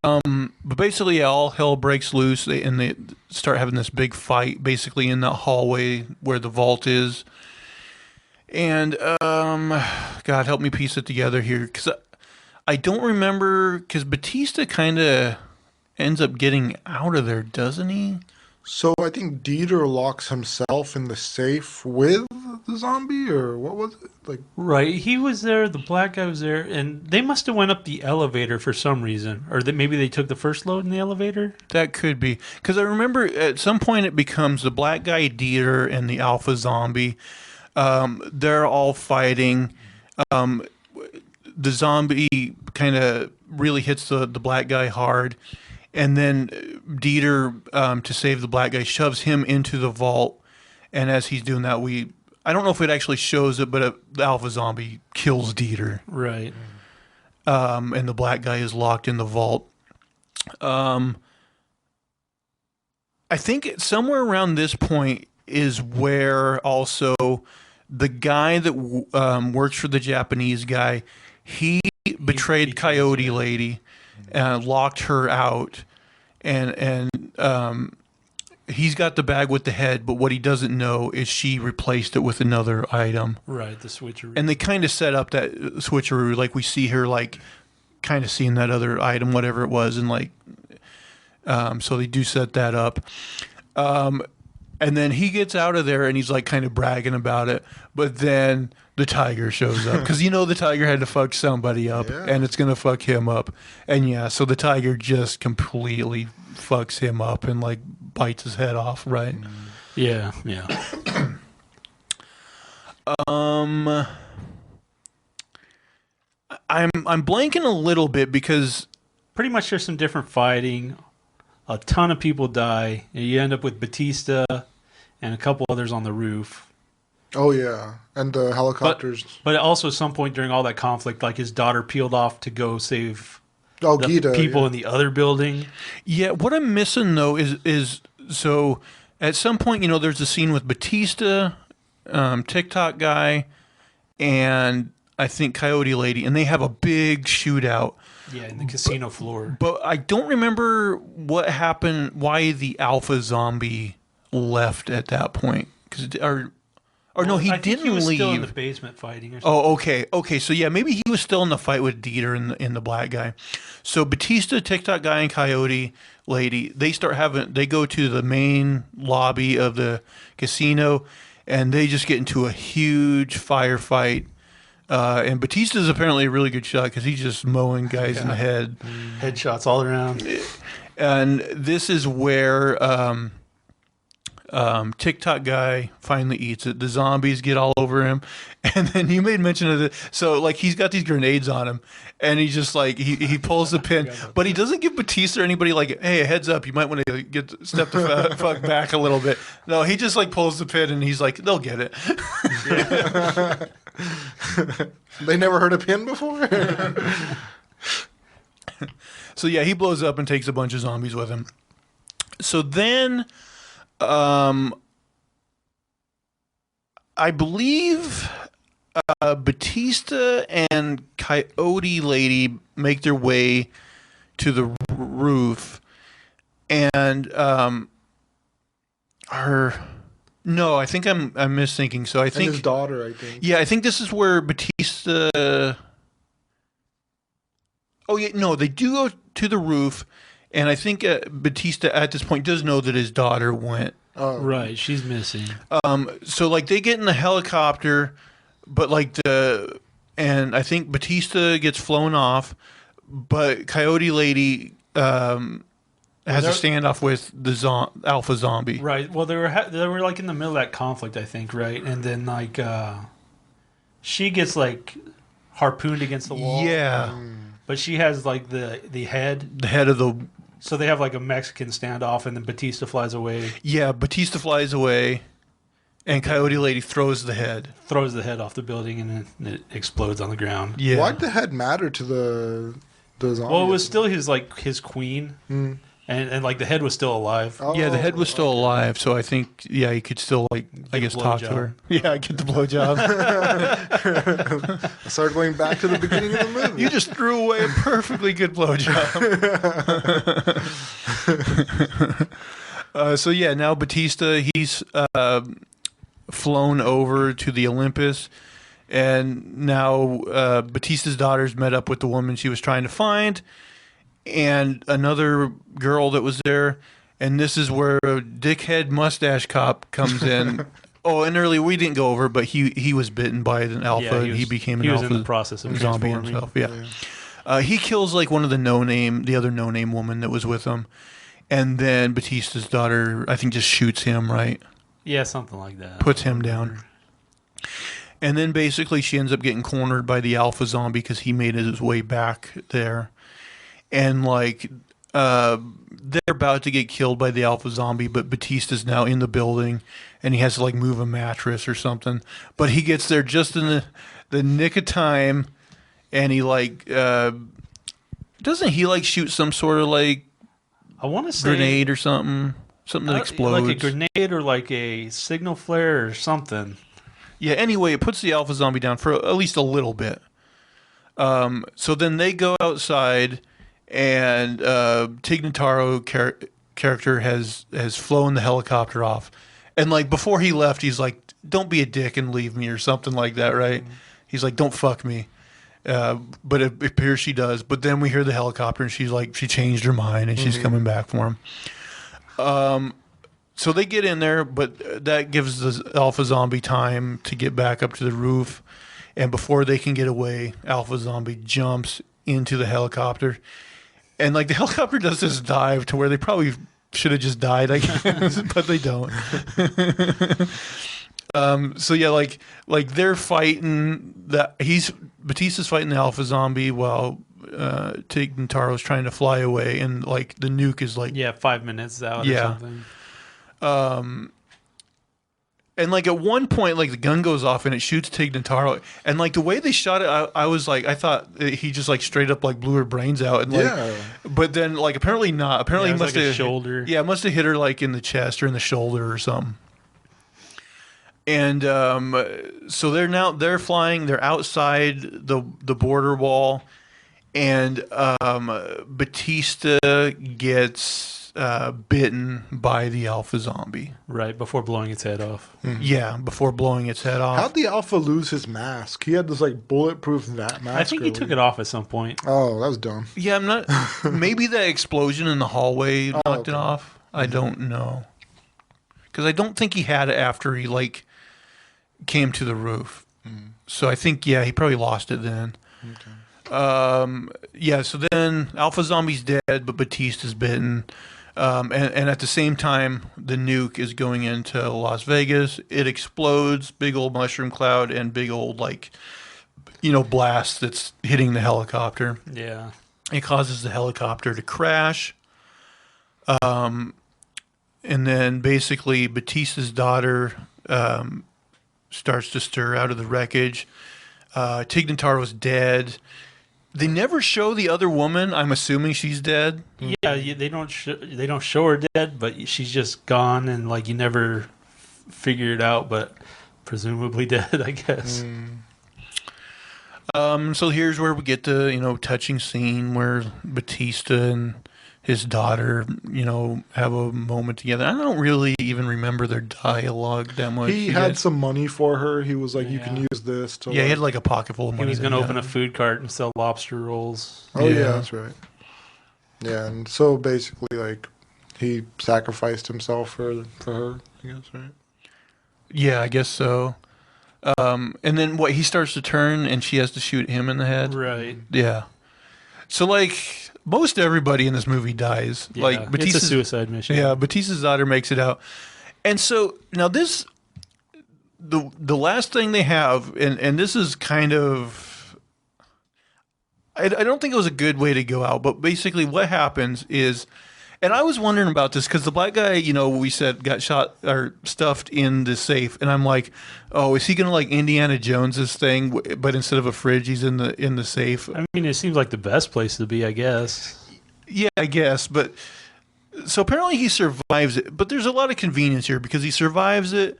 But basically, all hell breaks loose, and they start having this big fight, basically in that hallway where the vault is. And God, help me piece it together here, because I don't remember. Because Batista kind of ends up getting out of there, doesn't he? So I think Dieter locks himself in the safe with the zombie, or what was it? Like, right, he was there. The black guy was there, and they must have went up the elevator for some reason, or that maybe they took the first load in the elevator. That could be, because I remember at some point it becomes the black guy Dieter and the alpha zombie. They're all fighting. The zombie kind of really hits the black guy hard. And then Dieter, to save the black guy, shoves him into the vault. And as he's doing that, I don't know if it actually shows it, but the alpha zombie kills Dieter. Right. And the black guy is locked in the vault. I think somewhere around this point is where also the guy that works for the Japanese guy, he betrayed Coyote Lady. Locked her out, and he's got the bag with the head, but what he doesn't know is she replaced it with another item. Right, the switcheroo. And they kind of set up that switcheroo, like we see her, like, kind of seeing that other item, whatever it was, and, like, so they do set that up. And then he gets out of there, and he's, like, kind of bragging about it, but then the tiger shows up, because the tiger had to fuck somebody up, and it's gonna fuck him up, and so the tiger just completely fucks him up and like bites his head off, right? Yeah. I'm blanking a little bit because pretty much there's some different fighting. A ton of people die, and you end up with Batista and a couple others on the roof. Oh, yeah. And the helicopters. But also at some point during all that conflict, like his daughter peeled off to go save Gita, people in the other building. Yeah, what I'm missing, though, is so at some point, there's a scene with Batista, TikTok guy, and I think Coyote Lady, and they have a big shootout. Yeah, in the casino floor. But I don't remember what happened, why the alpha zombie left at that point. Or no, he didn't leave. He was still in the basement fighting or something. Oh, okay. Okay, so yeah, maybe he was still in the fight with Dieter and the black guy. So Batista, TikTok guy, and Coyote Lady, they go to the main lobby of the casino, and they just get into a huge firefight. And Batista's apparently a really good shot because he's just mowing guys in the head. Headshots all around. And this is where TikTok guy finally eats it. The zombies get all over him, and then you made mention of it. So like he's got these grenades on him, and he just like he pulls the pin, but he doesn't give Batista or anybody like, hey, heads up, you might want to step the fuck back a little bit. No, he just like pulls the pin, and he's like, they'll get it. They never heard a pin before. So yeah, he blows up and takes a bunch of zombies with him. So then, I believe Batista and Coyote Lady make their way to the roof, and no, I think I'm misthinking. So I think and his daughter, I think. Yeah, I think this is where Batista. Oh yeah, no, they do go to the roof, and I think Batista at this point does know that his daughter went. Right, she's missing. So like they get in the helicopter, but like and I think Batista gets flown off, but Coyote Lady has a standoff with the alpha zombie. Right. Well, they were like in the middle of that conflict, I think, right? And then like she gets like harpooned against the wall. Yeah. But she has like the head. The head of the. So they have like a Mexican standoff, and then Batista flies away. Yeah, Batista flies away, and Coyote Lady throws the head. Throws the head off the building, and then it explodes on the ground. Yeah. Why'd the head matter to the zombie? Well, it was still his queen, and like the head was still alive. Oh, Yeah, the head was still alive, so I think he could still like I guess talk to her. Yeah, get the blowjob. I started going back to the beginning of the movie. You just threw away a perfectly good blowjob. So yeah, now Batista he's flown over to the Olympus, and now Batista's daughter's met up with the woman she was trying to find, and another girl that was there, and this is where dickhead mustache cop comes in. Oh, and earlier we didn't go over, but he was bitten by an alpha. Yeah, he became an he alpha. was in the process of zombie transforming. himself. Yeah. He kills like one of the other no-name woman that was with him, and then Batista's daughter, I think, just shoots him. Right. Yeah, something like that. Puts him down. And then basically she ends up getting cornered by the alpha zombie because he made his way back there. And like they're about to get killed by the alpha zombie, but Batista's now in the building, and he has to like move a mattress or something. But he gets there just in the nick of time, and he like doesn't he like shoot some sort of like I want to say grenade or something that explodes, like a grenade or like a signal flare or something. Yeah. Anyway, it puts the alpha zombie down for at least a little bit. So then they go outside. And Tig Notaro character has flown the helicopter off, and like before he left, he's like, "Don't be a dick and leave me" or something like that, right? He's like, "Don't fuck me," but it appears she does. But then we hear the helicopter, and she's like, she changed her mind, and she's coming back for him. So they get in there, but that gives the alpha zombie time to get back up to the roof, and before they can get away, alpha zombie jumps into the helicopter. And like the helicopter does this dive to where they probably should have just died, I guess, but they don't. So yeah, like they're fighting Batista's fighting the alpha zombie while Tig Notaro's trying to fly away, and like the nuke is like 5 minutes out or something. And like at one point, like the gun goes off and it shoots Tig Notaro, and like the way they shot it, I was like, I thought he just like straight up like blew her brains out, and like, but then like apparently not. Apparently, he must have shoulder. Yeah, must have hit her like in the chest or in the shoulder or something. And so they're flying. They're outside the border wall, and Batista gets bitten by the alpha zombie. Right, before blowing its head off. Yeah, before blowing its head off. How'd the alpha lose his mask? He had this like bulletproof mask. I think he took it off at some point. Oh, that was dumb. Yeah, I'm not. Maybe that explosion in the hallway knocked it off. I don't know, because I don't think he had it after he like came to the roof. So I think he probably lost it then. Okay. So then Alpha Zombie's dead, but Batista's bitten. And at the same time, the nuke is going into Las Vegas. It explodes, big old mushroom cloud, and big old blast that's hitting the helicopter. Yeah. It causes the helicopter to crash. And then basically Batista's daughter starts to stir out of the wreckage. Tig Notaro's dead. They never show the other woman. I'm assuming she's dead. Yeah, they don't show her dead, but she's just gone, and like you never figure it out, but presumably dead, I guess. So here's where we get the touching scene where Batista and his daughter have a moment together. I don't really even remember their dialogue that much. He had some money for her. He was like, "You can use this to." He had like a pocket full of money. He was going to open a food cart and sell lobster rolls. Oh yeah, that's right. Yeah, and so basically, like, he sacrificed himself for her. I guess, right? Yeah, I guess so. And then he starts to turn, and she has to shoot him in the head. Right. Yeah. So like most everybody in this movie dies. Yeah, like Batista's, it's a suicide mission. Yeah, Batista's daughter makes it out, and so now the last thing they have, and this is kind of, I don't think it was a good way to go out, but basically what happens is. And I was wondering about this because the black guy, we said got shot or stuffed in the safe, and I'm like, oh, is he gonna like Indiana Jones this thing? But instead of a fridge, he's in the safe. I mean, it seems like the best place to be, I guess. Yeah, I guess. But so apparently he survives it. But there's a lot of convenience here because he survives it,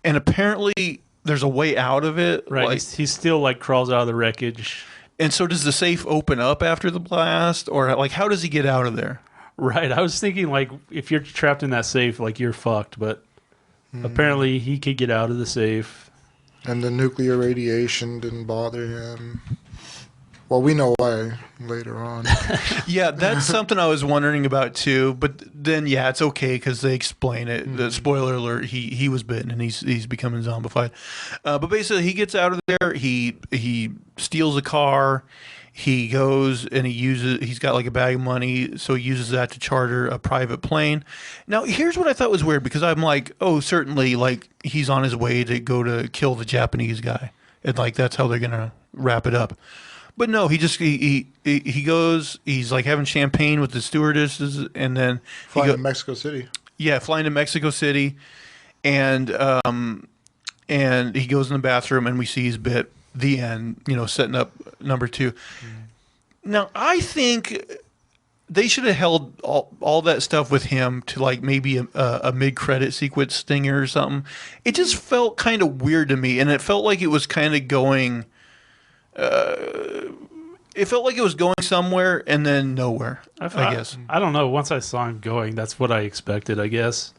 and apparently there's a way out of it. Right. Like, he still like crawls out of the wreckage. And so does the safe open up after the blast, or like how does he get out of there? Right. I was thinking, like, if you're trapped in that safe, like, you're fucked. But apparently he could get out of the safe. And the nuclear radiation didn't bother him. Well, we know why later on. Yeah, that's something I was wondering about, too. But then, yeah, it's okay because they explain it. The spoiler alert, he was bitten and he's becoming zombified. But basically, he gets out of there. He steals a car. He goes and he's got like a bag of money, so he uses that to charter a private plane. Now, here's what I thought was weird because I'm like, oh, certainly, like, he's on his way to go to kill the Japanese guy. And, like, that's how they're going to wrap it up. But no, he goes, he's like having champagne with the stewardesses, and then Flying to Mexico City. Yeah, flying to Mexico City, and he goes in the bathroom, and we see his bit. The end, setting up number 2. Now, I think they should have held all that stuff with him to like maybe a mid-credit sequence stinger or something. It just felt kind of weird to me, and it felt like it was kind of going. It felt like it was going somewhere and then nowhere. I guess. I don't know. Once I saw him going, that's what I expected, I guess.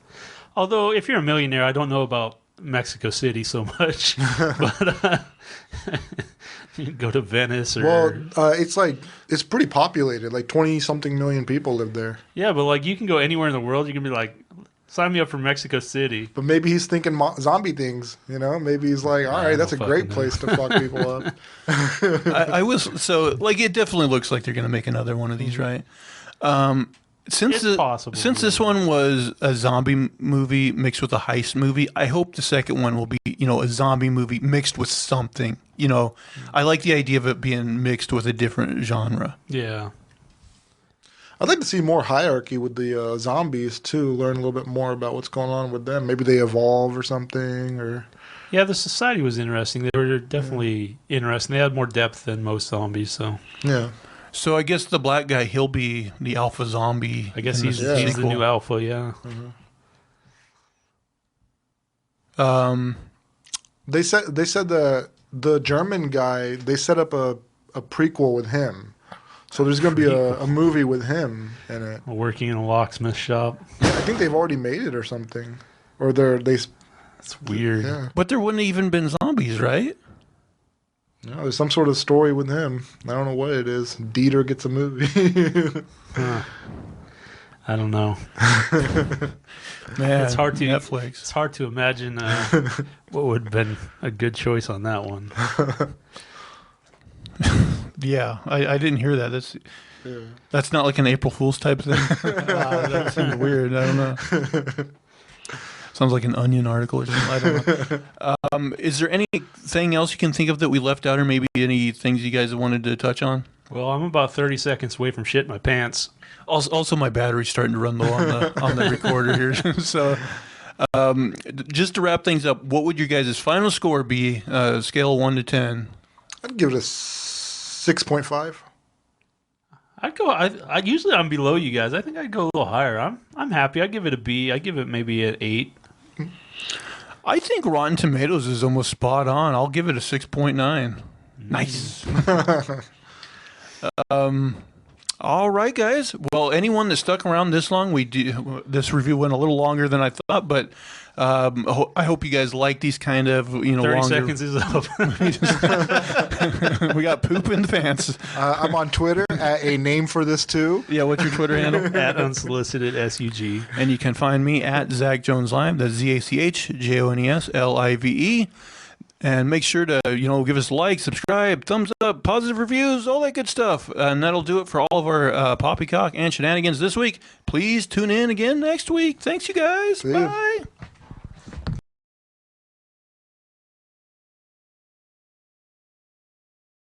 Although, if you're a millionaire, I don't know about Mexico City so much, but you can go to Venice or it's pretty populated. Like 20-something million people live there. Yeah, but like you can go anywhere in the world. You can be like, sign me up for Mexico City. But maybe he's thinking zombie things. Maybe he's like, all right, that's a great place to fuck people up. I was so like it definitely looks like they're gonna make another one of these, right? Since this one was a zombie movie mixed with a heist movie, I hope the second one will be, a zombie movie mixed with something. I like the idea of it being mixed with a different genre. Yeah. I'd like to see more hierarchy with the zombies, too. Learn a little bit more about what's going on with them. Maybe they evolve or something. Or yeah, the society was interesting. They were definitely interesting. They had more depth than most zombies, so. Yeah. So I guess the black guy, he'll be the alpha zombie. I guess he's the new alpha, yeah. They said the German guy, they set up a prequel with him. So there's going to be a movie with him in it. Working in a locksmith shop. Yeah, I think they've already made it or something. Or that's weird. Yeah. But there wouldn't have even been zombies, right? No, there's some sort of story with him. I don't know what it is. Dieter gets a movie. I don't know. Man, it's hard to Netflix. It's hard to imagine what would have been a good choice on that one. Yeah, I didn't hear that. That's not like an April Fool's type thing. That seems weird. I don't know. Sounds like an Onion article or something. I don't know. Is there anything else you can think of that we left out, or maybe any things you guys wanted to touch on? Well, I'm about 30 seconds away from shitting my pants. Also, my battery's starting to run low on the recorder here. So, just to wrap things up, what would your guys' final score be? Scale of 1 to 10. I'd give it a 6.5. I'd go. I usually I'm below you guys. I think I'd go a little higher. I'm happy. I'd give it a B. I'd give it maybe an 8. I think Rotten Tomatoes is almost spot on. I'll give it a 6.9. Nice. All right, guys. Well, anyone that stuck around this long, this review went a little longer than I thought, but I hope you guys like these kind of 30 longer. seconds is up. We got poop in the pants. I'm on Twitter at a name for this too. Yeah, what's your Twitter handle? At unsolicited SUG. And you can find me at Zack Jones Live. That's ZACHJONESLIVE. And make sure to, give us a like, subscribe, thumbs up, positive reviews, all that good stuff. And that'll do it for all of our poppycock and shenanigans this week. Please tune in again next week. Thanks, you guys. See ya. Bye.